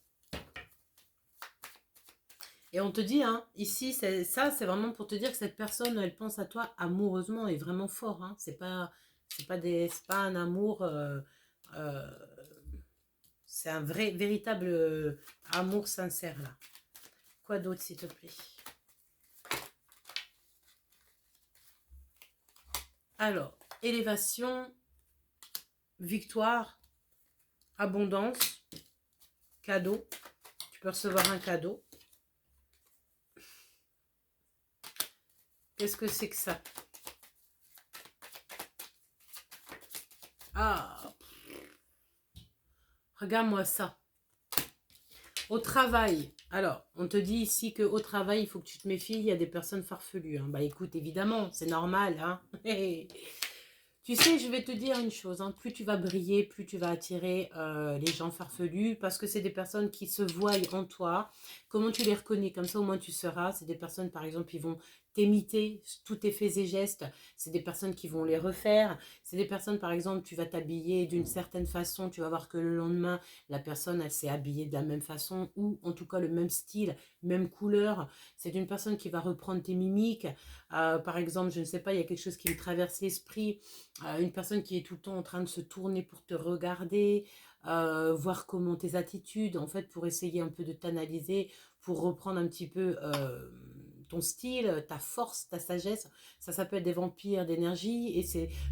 Et on te dit, hein, ici, ça, c'est vraiment pour te dire que cette personne, elle pense à toi amoureusement et vraiment fort. Hein. C'est pas un amour, euh, c'est un vrai, véritable amour sincère là. Quoi d'autre, s'il te plaît? Alors, élévation, victoire, abondance, cadeau. Tu peux recevoir un cadeau. Qu'est-ce que c'est que ça? Ah, regarde-moi ça. Au travail, alors, on te dit ici qu'au travail, il faut que tu te méfies, il y a des personnes farfelues. Hein. Bah écoute, évidemment, c'est normal. Hein. Tu sais, je vais te dire une chose, hein, plus tu vas briller, plus tu vas attirer les gens farfelus, parce que c'est des personnes qui se voient en toi. Comment tu les reconnais? Comme ça, au moins, tu sauras. C'est des personnes, par exemple, qui vont t'imiter tous tes faits et gestes. C'est des personnes qui vont les refaire. C'est des personnes, par exemple, tu vas t'habiller d'une certaine façon. Tu vas voir que le lendemain, la personne, elle s'est habillée de la même façon, ou en tout cas le même style, même couleur. C'est une personne qui va reprendre tes mimiques. Par exemple, je ne sais pas, il y a quelque chose qui me traverse l'esprit, une personne qui est tout le temps en train de se tourner pour te regarder, voir comment tes attitudes, en fait, pour essayer un peu de t'analyser, pour reprendre un petit peu ton style, ta force, ta sagesse. Ça s'appelle des vampires d'énergie et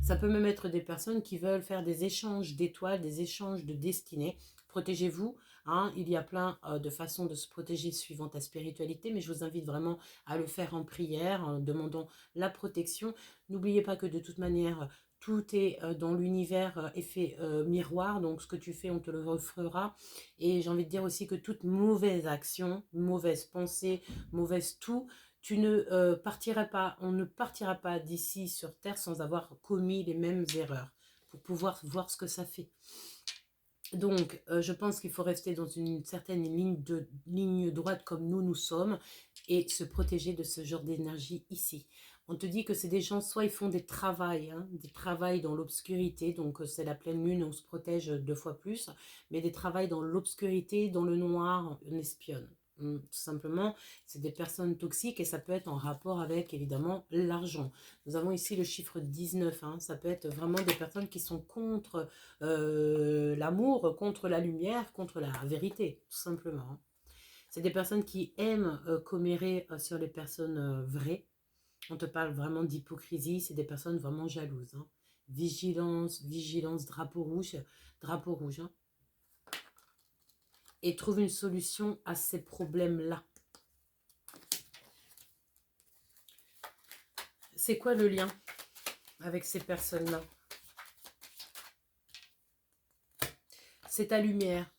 ça peut même être des personnes qui veulent faire des échanges d'étoiles, des échanges de destinée. Protégez-vous, hein, il y a plein de façons de se protéger suivant ta spiritualité, mais je vous invite vraiment à le faire en prière, en demandant la protection. N'oubliez pas que de toute manière, tout est dans l'univers effet miroir, donc ce que tu fais, on te le refera. Et j'ai envie de dire aussi que toute mauvaise action, mauvaise pensée, mauvaise tout, tu ne partiras pas, on ne partira pas d'ici sur Terre sans avoir commis les mêmes erreurs, pour pouvoir voir ce que ça fait. Donc, je pense qu'il faut rester dans une certaine ligne droite comme nous sommes et se protéger de ce genre d'énergie ici. On te dit que c'est des gens, soit ils font des travails, hein, des travails dans l'obscurité, donc c'est la pleine lune, on se protège 2 fois plus, mais des travails dans l'obscurité, dans le noir, on espionne. Tout simplement, c'est des personnes toxiques et ça peut être en rapport avec, évidemment, l'argent. Nous avons ici le chiffre 19, hein, ça peut être vraiment des personnes qui sont contre l'amour, contre la lumière, contre la vérité, tout simplement. Hein. C'est des personnes qui aiment commérer sur les personnes vraies. On te parle vraiment d'hypocrisie, c'est des personnes vraiment jalouses. Hein. Vigilance, vigilance, drapeau rouge. Drapeau rouge. Hein. Et trouve une solution à ces problèmes-là. C'est quoi le lien avec ces personnes-là? C'est ta lumière.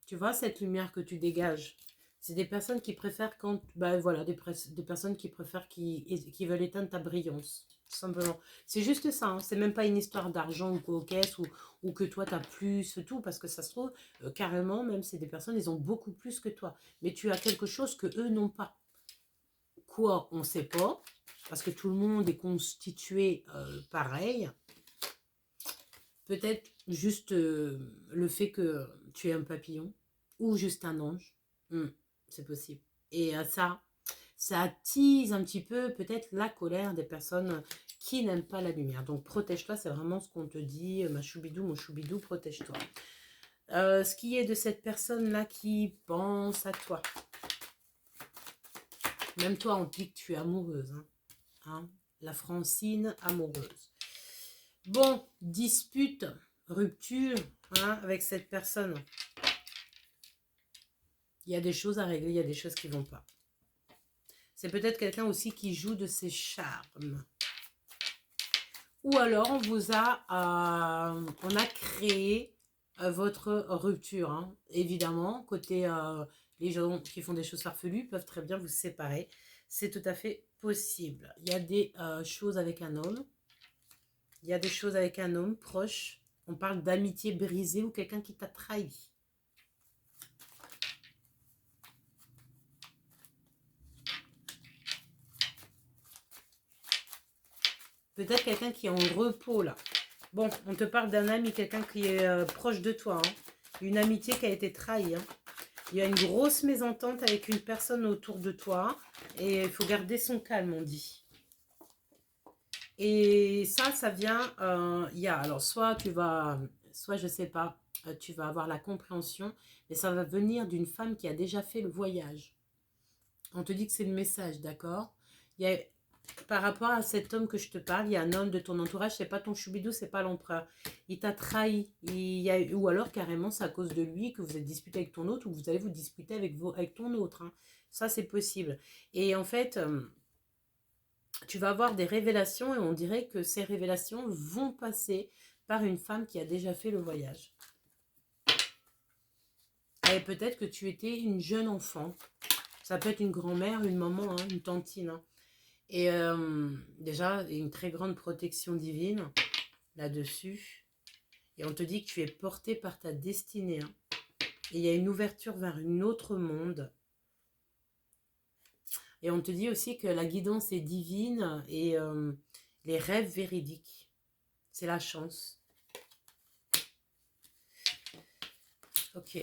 Tu vois cette lumière que tu dégages? C'est des personnes qui préfèrent quand... Ben voilà, des personnes qui préfèrent, qui veulent éteindre ta brillance. Tout simplement. C'est juste ça. Hein. C'est même pas une histoire d'argent ou coquesse ou que toi, tu as plus, tout. Parce que ça se trouve, carrément, même c'est des personnes, ils ont beaucoup plus que toi. Mais tu as quelque chose que eux n'ont pas. Quoi, on ne sait pas. Parce que tout le monde est constitué pareil. Peut-être juste le fait que tu es un papillon ou juste un ange. C'est possible. Et ça attise un petit peu peut-être la colère des personnes qui n'aiment pas la lumière. Donc protège-toi, c'est vraiment ce qu'on te dit. Ma choubidou, mon choubidou, protège-toi. Ce qui est de cette personne-là qui pense à toi. Même toi, on te dit que tu es amoureuse. Hein. La Francine amoureuse. Bon, dispute, rupture avec cette personne. Il y a des choses à régler, il y a des choses qui ne vont pas. C'est peut-être quelqu'un aussi qui joue de ses charmes. Ou alors, on a créé votre rupture. Hein. Évidemment, côté les gens qui font des choses farfelues peuvent très bien vous séparer. C'est tout à fait possible. Il y a des choses avec un homme. Il y a des choses avec un homme proche. On parle d'amitié brisée ou quelqu'un qui t'a trahi. Peut-être quelqu'un qui est en repos là. Bon, on te parle d'un ami, quelqu'un qui est proche de toi. Hein. Une amitié qui a été trahie. Hein. Il y a une grosse mésentente avec une personne autour de toi. Et il faut garder son calme, on dit. Et ça vient, il y a, alors soit tu vas, soit je sais pas, tu vas avoir la compréhension, mais ça va venir d'une femme qui a déjà fait le voyage. On te dit que c'est le message, d'accord? Il y a, par rapport à cet homme que je te parle, il y a un homme de ton entourage, c'est pas ton choubidou, c'est pas l'empereur. Il t'a trahi. Ou alors carrément c'est à cause de lui que vous êtes disputé avec ton autre ou que vous allez vous disputer avec ton autre. Hein. Ça c'est possible. Et en fait, tu vas avoir des révélations et on dirait que ces révélations vont passer par une femme qui a déjà fait le voyage. Et peut-être que tu étais une jeune enfant. Ça peut être une grand-mère, une maman, hein, une tantine. Hein. Et déjà, une très grande protection divine là-dessus. Et on te dit que tu es porté par ta destinée. Hein. Et il y a une ouverture vers un autre monde. Et on te dit aussi que la guidance est divine et les rêves véridiques. C'est la chance. Ok.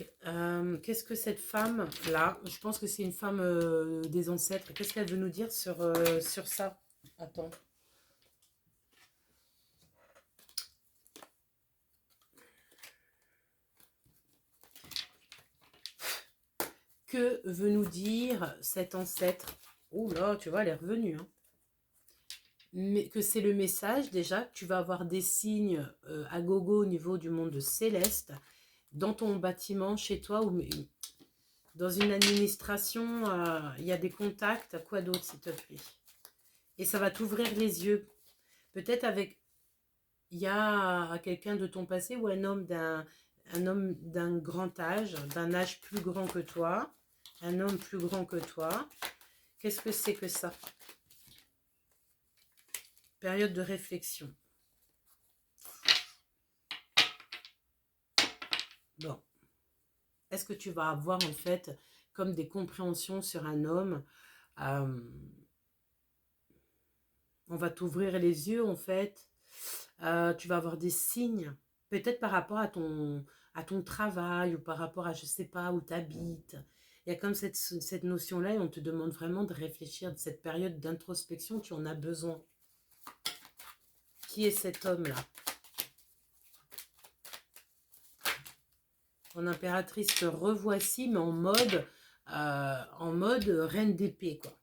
Qu'est-ce que cette femme-là, je pense que c'est une femme des ancêtres. Qu'est-ce qu'elle veut nous dire sur ça? Attends. Que veut nous dire cet ancêtre? Oh là, tu vois, elle est revenue. Hein. Mais que c'est le message déjà, que tu vas avoir des signes à gogo au niveau du monde céleste, dans ton bâtiment, chez toi, ou dans une administration, il y a des contacts. Quoi d'autre, s'il te plaît? Et ça va t'ouvrir les yeux. Peut-être avec, il y a quelqu'un de ton passé ou un homme d'un grand âge, d'un âge plus grand que toi, un homme plus grand que toi. Qu'est-ce que c'est que ça? Période de réflexion. Bon. Est-ce que tu vas avoir en fait comme des compréhensions sur un homme on va t'ouvrir les yeux en fait. Tu vas avoir des signes. Peut-être par rapport à ton travail ou par rapport à je sais pas où tu habites. Il y a comme cette notion-là et on te demande vraiment de réfléchir de cette période d'introspection. Tu en as besoin. Qui est cet homme-là? En impératrice, te revoici, mais en mode reine d'épée, quoi.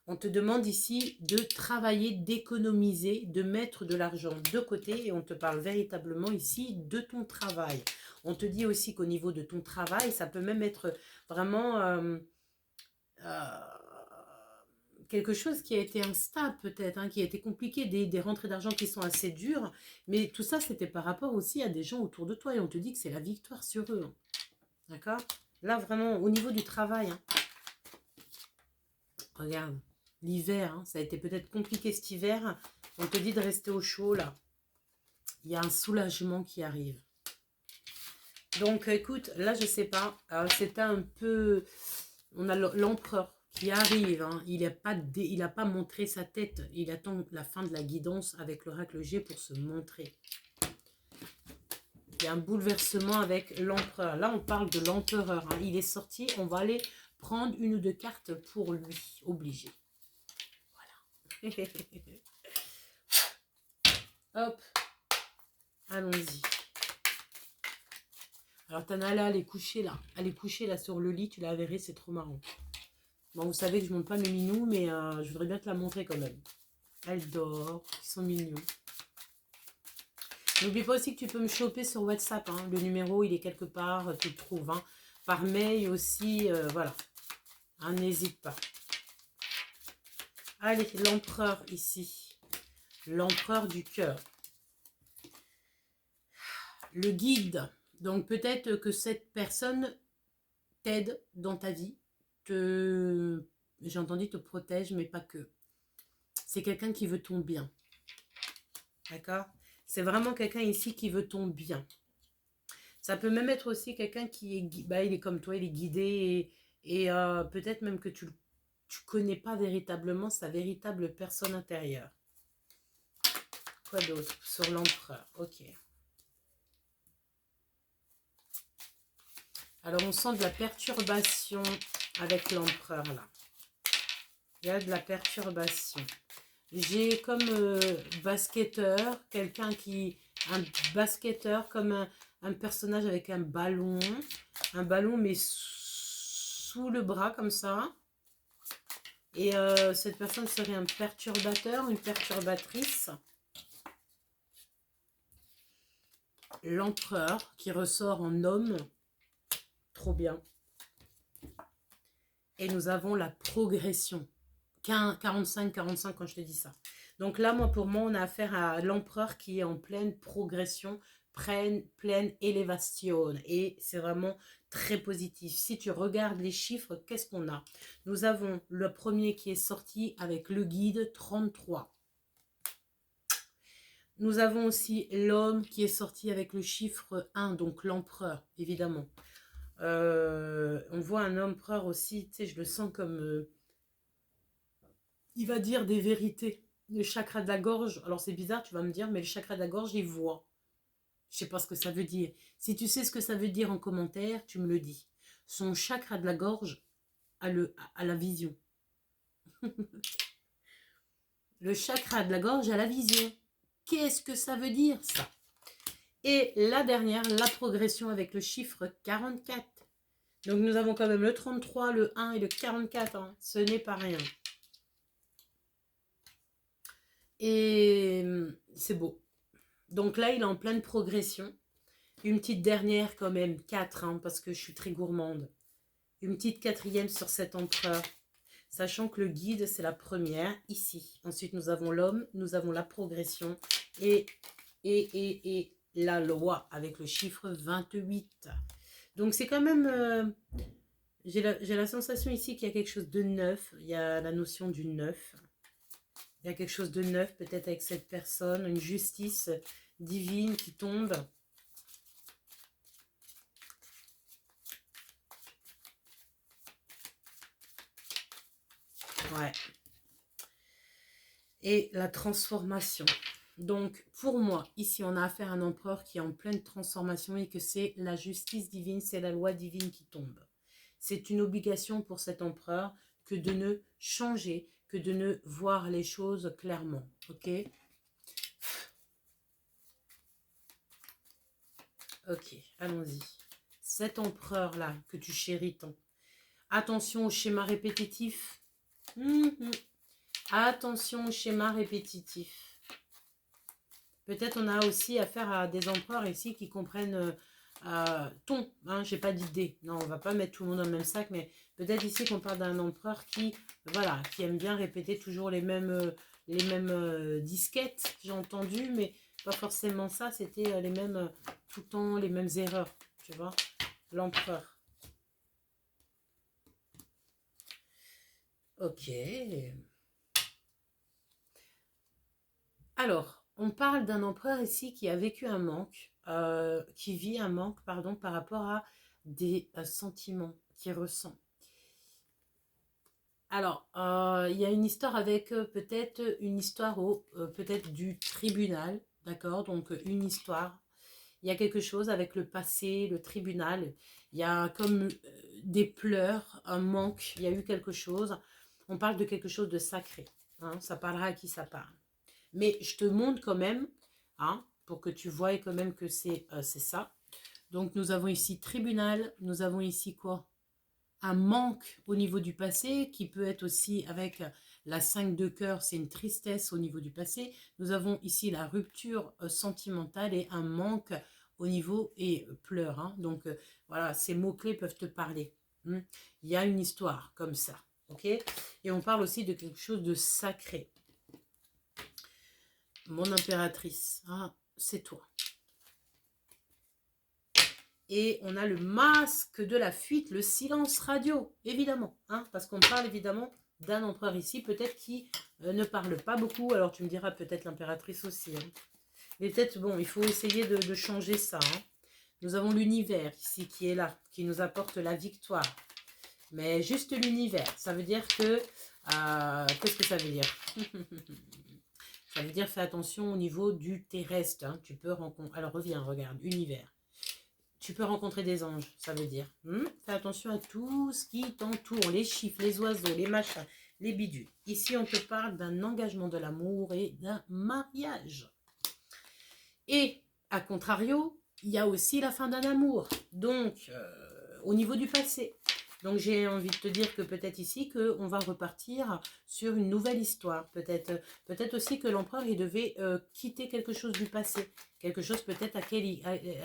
On te demande ici de travailler, d'économiser, de mettre de l'argent de côté et on te parle véritablement ici de ton travail. On te dit aussi qu'au niveau de ton travail, ça peut même être vraiment euh, quelque chose qui a été instable peut-être, hein, qui a été compliqué, des rentrées d'argent qui sont assez dures, mais tout ça c'était par rapport aussi à des gens autour de toi et on te dit que c'est la victoire sur eux. Hein. D'accord? Là vraiment au niveau du travail, hein. Regarde. L'hiver, hein, ça a été peut-être compliqué cet hiver. On te dit de rester au chaud, là. Il y a un soulagement qui arrive. Donc, écoute, là, je sais pas. C'était un peu... On a l'empereur qui arrive. Hein. Il n'a pas montré sa tête. Il attend la fin de la guidance avec l'oracle G pour se montrer. Il y a un bouleversement avec l'empereur. Là, on parle de l'empereur. Hein. Il est sorti. On va aller prendre une ou deux cartes pour lui. Obligé. Hop, allons-y. Alors Tanala, elle est couchée là. Elle est couchée là sur le lit, tu la verrais, c'est trop marrant. Bon, vous savez que je ne monte pas mes minous, mais je voudrais bien te la montrer quand même. Elle dort, ils sont mignons. N'oublie pas aussi que tu peux me choper sur WhatsApp. Hein. Le numéro, il est quelque part, tu le trouves. Hein. Par mail aussi, voilà. Hein, n'hésite pas. Allez, l'empereur ici. L'empereur du cœur. Le guide. Donc peut-être que cette personne t'aide dans ta vie. J'ai entendu te protège, mais pas que. C'est quelqu'un qui veut ton bien. D'accord? C'est vraiment quelqu'un ici qui veut ton bien. Ça peut même être aussi quelqu'un qui est, bah, il est comme toi, il est guidé et peut-être même que tu connais pas véritablement sa véritable personne intérieure. Quoi d'autre? Sur l'empereur, ok. Alors, on sent de la perturbation avec l'empereur, là. Il y a de la perturbation. J'ai comme basketteur, quelqu'un qui... Un basketteur comme un personnage avec un ballon. Un ballon, mais sous le bras, comme ça. Et cette personne serait un perturbateur, une perturbatrice. L'empereur qui ressort en homme. Trop bien. Et nous avons la progression. 45 quand je te dis ça. Donc là, pour moi, on a affaire à l'empereur qui est en pleine progression, pleine élévation. Et c'est vraiment très positif. Si tu regardes les chiffres, qu'est-ce qu'on a? Nous avons le premier qui est sorti avec le guide 33. Nous avons aussi l'homme qui est sorti avec le chiffre 1, donc l'empereur, évidemment. On voit un empereur aussi, tu sais, je le sens comme... il va dire des vérités. Le chakra de la gorge, alors c'est bizarre, tu vas me dire, mais le chakra de la gorge, il voit. Je sais pas ce que ça veut dire. Si tu sais ce que ça veut dire en commentaire, tu me le dis. Son chakra de la gorge a la vision. Le chakra de la gorge a la vision. Qu'est-ce que ça veut dire, ça? Et la dernière, la progression avec le chiffre 44. Donc nous avons quand même le 33, le 1 et le 44. Hein. Ce n'est pas rien. Et c'est beau. Donc là, il est en pleine progression. Une petite dernière quand même, 4, hein, parce que je suis très gourmande. Une petite quatrième sur cet empereur. Sachant que le guide, c'est la première, ici. Ensuite, nous avons l'homme, nous avons la progression et la loi avec le chiffre 28. Donc, c'est quand même... j'ai la sensation ici qu'il y a quelque chose de neuf. Il y a la notion du neuf. Il y a quelque chose de neuf, peut-être avec cette personne. Une justice divine qui tombe. Ouais. Et la transformation. Donc, pour moi, ici, on a affaire à un empereur qui est en pleine transformation et que c'est la justice divine, c'est la loi divine qui tombe. C'est une obligation pour cet empereur que de ne changer, que de ne voir les choses clairement. Ok? Ok, allons-y. Cet empereur-là que tu chéris tant. Attention au schéma répétitif. Attention au schéma répétitif. Peut-être on a aussi affaire à des empereurs ici qui comprennent ton. Hein, j'ai pas d'idée. Non, on va pas mettre tout le monde dans le même sac, mais peut-être ici qu'on parle d'un empereur qui, voilà, qui aime bien répéter toujours les mêmes disquettes, j'ai entendu, mais pas forcément ça. C'était les mêmes, tout le temps les mêmes erreurs, tu vois. L'empereur. Ok. Alors, on parle d'un empereur ici qui a vécu un manque, qui vit un manque, pardon, par rapport à des sentiments qu'il ressent. Alors, il y a une histoire avec peut-être une histoire peut-être du tribunal, d'accord? Donc, une histoire. Il y a quelque chose avec le passé, le tribunal. Il y a comme des pleurs, un manque. Il y a eu quelque chose. On parle de quelque chose de sacré. Hein? Ça parlera à qui ça parle. Mais je te montre quand même, hein, pour que tu vois quand même que c'est ça. Donc, nous avons ici tribunal. Nous avons ici quoi? Un manque au niveau du passé, qui peut être aussi avec la 5 de cœur, c'est une tristesse au niveau du passé. Nous avons ici la rupture sentimentale et un manque au niveau et pleurs. Hein. Donc, voilà, ces mots-clés peuvent te parler. Il y a une histoire comme ça. Ok? Et on parle aussi de quelque chose de sacré. Mon impératrice, hein, c'est toi. Et on a le masque de la fuite, le silence radio, évidemment. Hein, parce qu'on parle évidemment d'un empereur ici, peut-être qui ne parle pas beaucoup. Alors tu me diras peut-être l'impératrice aussi. Hein. Mais peut-être, bon, il faut essayer de changer ça. Hein. Nous avons l'univers ici qui est là, qui nous apporte la victoire. Mais juste l'univers, ça veut dire que... Qu'est-ce que ça veut dire? Ça veut dire fais attention au niveau du terrestre. Hein. Tu peux rencontrer... Alors reviens, regarde, univers. Tu peux rencontrer des anges, ça veut dire. Fais attention à tout ce qui t'entoure, les chiffres, les oiseaux, les machins, les bidules. Ici, on te parle d'un engagement de l'amour et d'un mariage. Et, à contrario, il y a aussi la fin d'un amour. Donc, au niveau du passé. Donc, j'ai envie de te dire que peut-être ici, qu'on va repartir sur une nouvelle histoire. Peut-être aussi que l'empereur, il devait quitter quelque chose du passé. Quelque chose peut-être à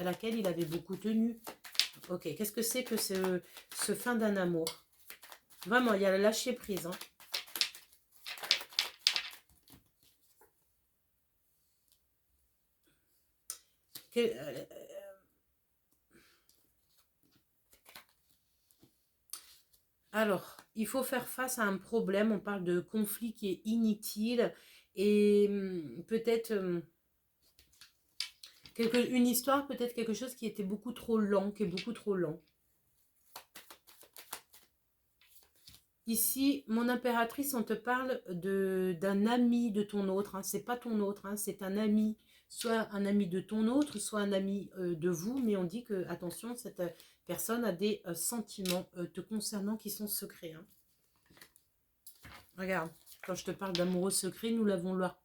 laquelle il avait beaucoup tenu. Ok, qu'est-ce que c'est que ce fin d'un amour? Vraiment, il y a le lâcher prise. Hein. Alors, il faut faire face à un problème. On parle de conflit qui est inutile et peut-être une histoire, peut-être quelque chose qui était beaucoup trop lent, qui est beaucoup trop lent. Ici, mon impératrice, on te parle d'un ami de ton autre. Hein. C'est pas ton autre, hein, c'est un ami. Soit un ami de ton autre, soit un ami de vous. Mais on dit que, attention, cette personne a des sentiments te concernant qui sont secrets. Hein. Regarde, quand je te parle d'amoureux secret, nous l'avons là.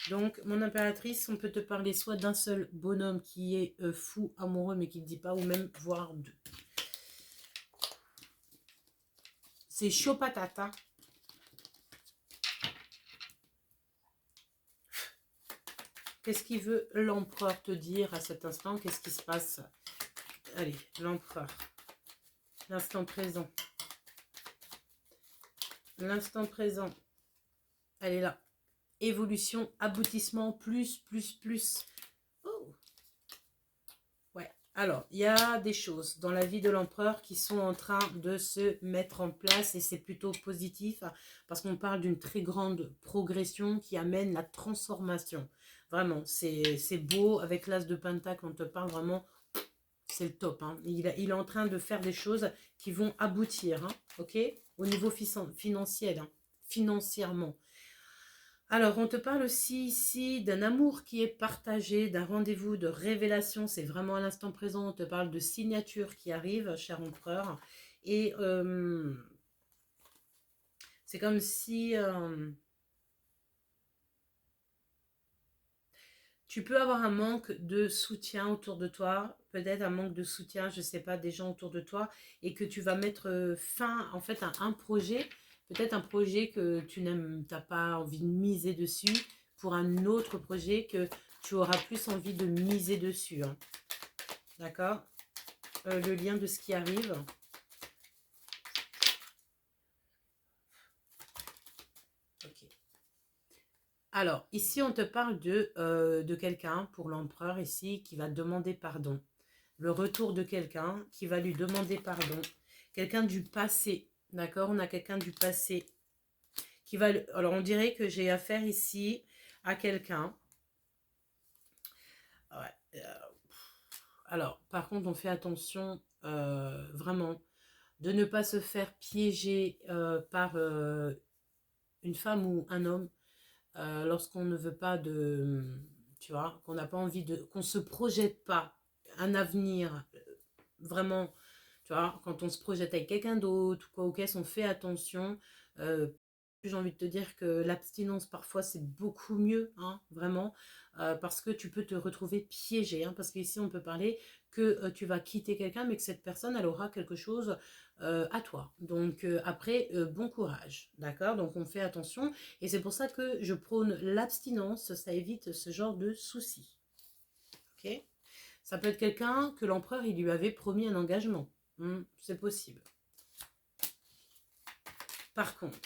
Donc, mon impératrice, on peut te parler soit d'un seul bonhomme qui est fou, amoureux, mais qui ne dit pas, ou même voire deux. C'est chaud patate. Hein. Qu'est-ce qu'il veut l'empereur te dire à cet instant? Qu'est-ce qui se passe? Allez, l'empereur. L'instant présent. L'instant présent. Elle est là. Évolution, aboutissement, plus. Oh. Ouais. Alors, il y a des choses dans la vie de l'empereur qui sont en train de se mettre en place et c'est plutôt positif parce qu'on parle d'une très grande progression qui amène la transformation. Vraiment, c'est beau. Avec l'as de Pentacle, on te parle vraiment, c'est le top. Hein. Il est en train de faire des choses qui vont aboutir, hein, ok, au niveau financier, hein, financièrement. Alors, on te parle aussi ici d'un amour qui est partagé, d'un rendez-vous de révélation. C'est vraiment à l'instant présent. On te parle de signature qui arrive, cher empereur. Et c'est comme si... tu peux avoir un manque de soutien autour de toi, peut-être un manque de soutien, je ne sais pas, des gens autour de toi, et que tu vas mettre fin en fait à un projet, peut-être un projet que tu n'as pas envie de miser dessus, pour un autre projet que tu auras plus envie de miser dessus. Hein. D'accord? Le lien de ce qui arrive. Ok. Alors, ici, on te parle de quelqu'un, pour l'empereur ici, qui va demander pardon. Le retour de quelqu'un qui va lui demander pardon. Quelqu'un du passé, d'accord? On a quelqu'un du passé qui va... Alors, on dirait que j'ai affaire ici à quelqu'un. Ouais. Alors, par contre, on fait attention, vraiment, de ne pas se faire piéger par une femme ou un homme lorsqu'on ne veut pas de... Tu vois, qu'on n'a pas envie de... Qu'on ne se projette pas un avenir vraiment... Tu vois, quand on se projette avec quelqu'un d'autre, quoi, ok, on fait attention. J'ai envie de te dire que l'abstinence, parfois, c'est beaucoup mieux, hein, vraiment, parce que tu peux te retrouver piégé. Hein, parce qu'ici, on peut parler que tu vas quitter quelqu'un, mais que cette personne, elle aura quelque chose à toi. Donc, après, bon courage, d'accord? Donc, on fait attention. Et c'est pour ça que je prône l'abstinence. Ça évite ce genre de soucis. Ok? Ça peut être quelqu'un que l'empereur, il lui avait promis un engagement. C'est possible. Par contre,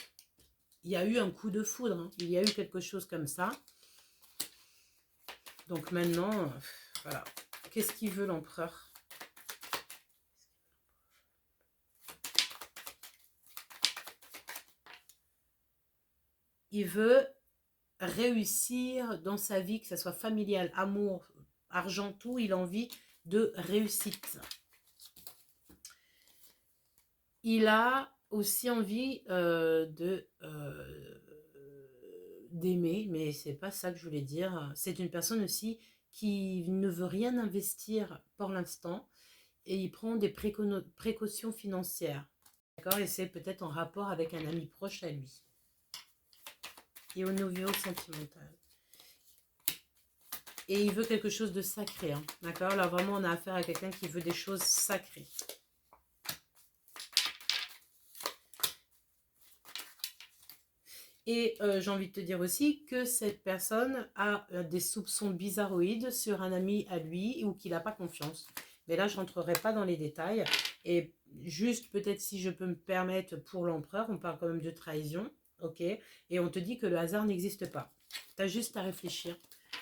il y a eu un coup de foudre. Hein. Il y a eu quelque chose comme ça. Donc maintenant, voilà. Qu'est-ce qu'il veut l'empereur? Il veut réussir dans sa vie, que ce soit familial, amour, argent, tout, il a envie de réussite. Il a aussi envie d'aimer, mais c'est pas ça que je voulais dire. C'est une personne aussi qui ne veut rien investir pour l'instant et il prend des précautions financières. D'accord? Et c'est peut-être en rapport avec un ami proche à lui. Et au niveau sentimental. Et il veut quelque chose de sacré. Hein, d'accord? Là, vraiment, on a affaire à quelqu'un qui veut des choses sacrées. Et j'ai envie de te dire aussi que cette personne a des soupçons bizarroïdes sur un ami à lui ou qu'il n'a pas confiance. Mais là, je ne rentrerai pas dans les détails. Et juste, peut-être si je peux me permettre, pour l'empereur, on parle quand même de trahison. Ok? Et on te dit que le hasard n'existe pas. Tu as juste à réfléchir,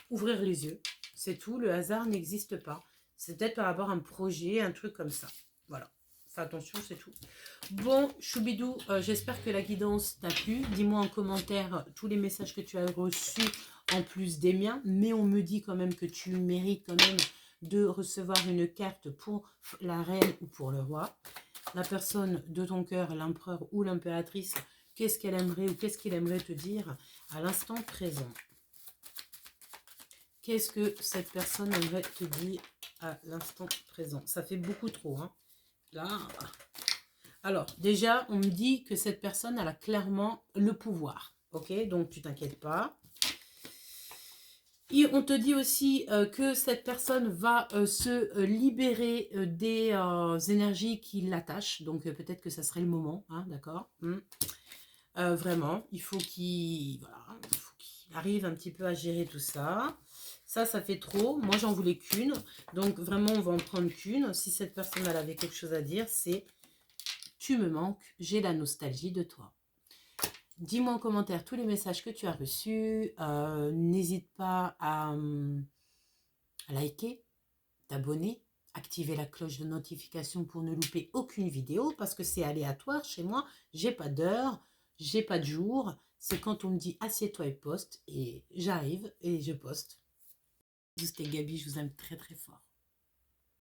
ouvrir les yeux. C'est tout, le hasard n'existe pas. C'est peut-être par rapport à un projet, un truc comme ça. Voilà. Fais attention, c'est tout. Bon, Choubidou, j'espère que la guidance t'a plu. Dis-moi en commentaire tous les messages que tu as reçus en plus des miens. Mais on me dit quand même que tu mérites quand même de recevoir une carte pour la reine ou pour le roi. La personne de ton cœur, l'empereur ou l'impératrice, qu'est-ce qu'elle aimerait ou qu'est-ce qu'il aimerait te dire à l'instant présent? Qu'est-ce que cette personne aimerait te dire à l'instant présent? Ça fait beaucoup trop, hein. Là... Alors, déjà, on me dit que cette personne, elle a clairement le pouvoir. Ok, donc tu t'inquiètes pas. Et on te dit aussi que cette personne va se libérer des énergies qui l'attachent. Donc, peut-être que ça serait le moment, hein, d'accord. Vraiment, il faut qu'il arrive un petit peu à gérer tout ça. Ça fait trop. Moi, j'en voulais qu'une. Donc, vraiment, on va en prendre qu'une. Si cette personne, elle avait quelque chose à dire, c'est... Tu me manques, j'ai la nostalgie de toi. Dis-moi en commentaire tous les messages que tu as reçus. N'hésite pas à liker, t'abonner, activer la cloche de notification pour ne louper aucune vidéo parce que c'est aléatoire chez moi. J'ai pas d'heure, j'ai pas de jour. C'est quand on me dit assieds-toi et poste et j'arrive et je poste. C'était Gabi, je vous aime très très fort.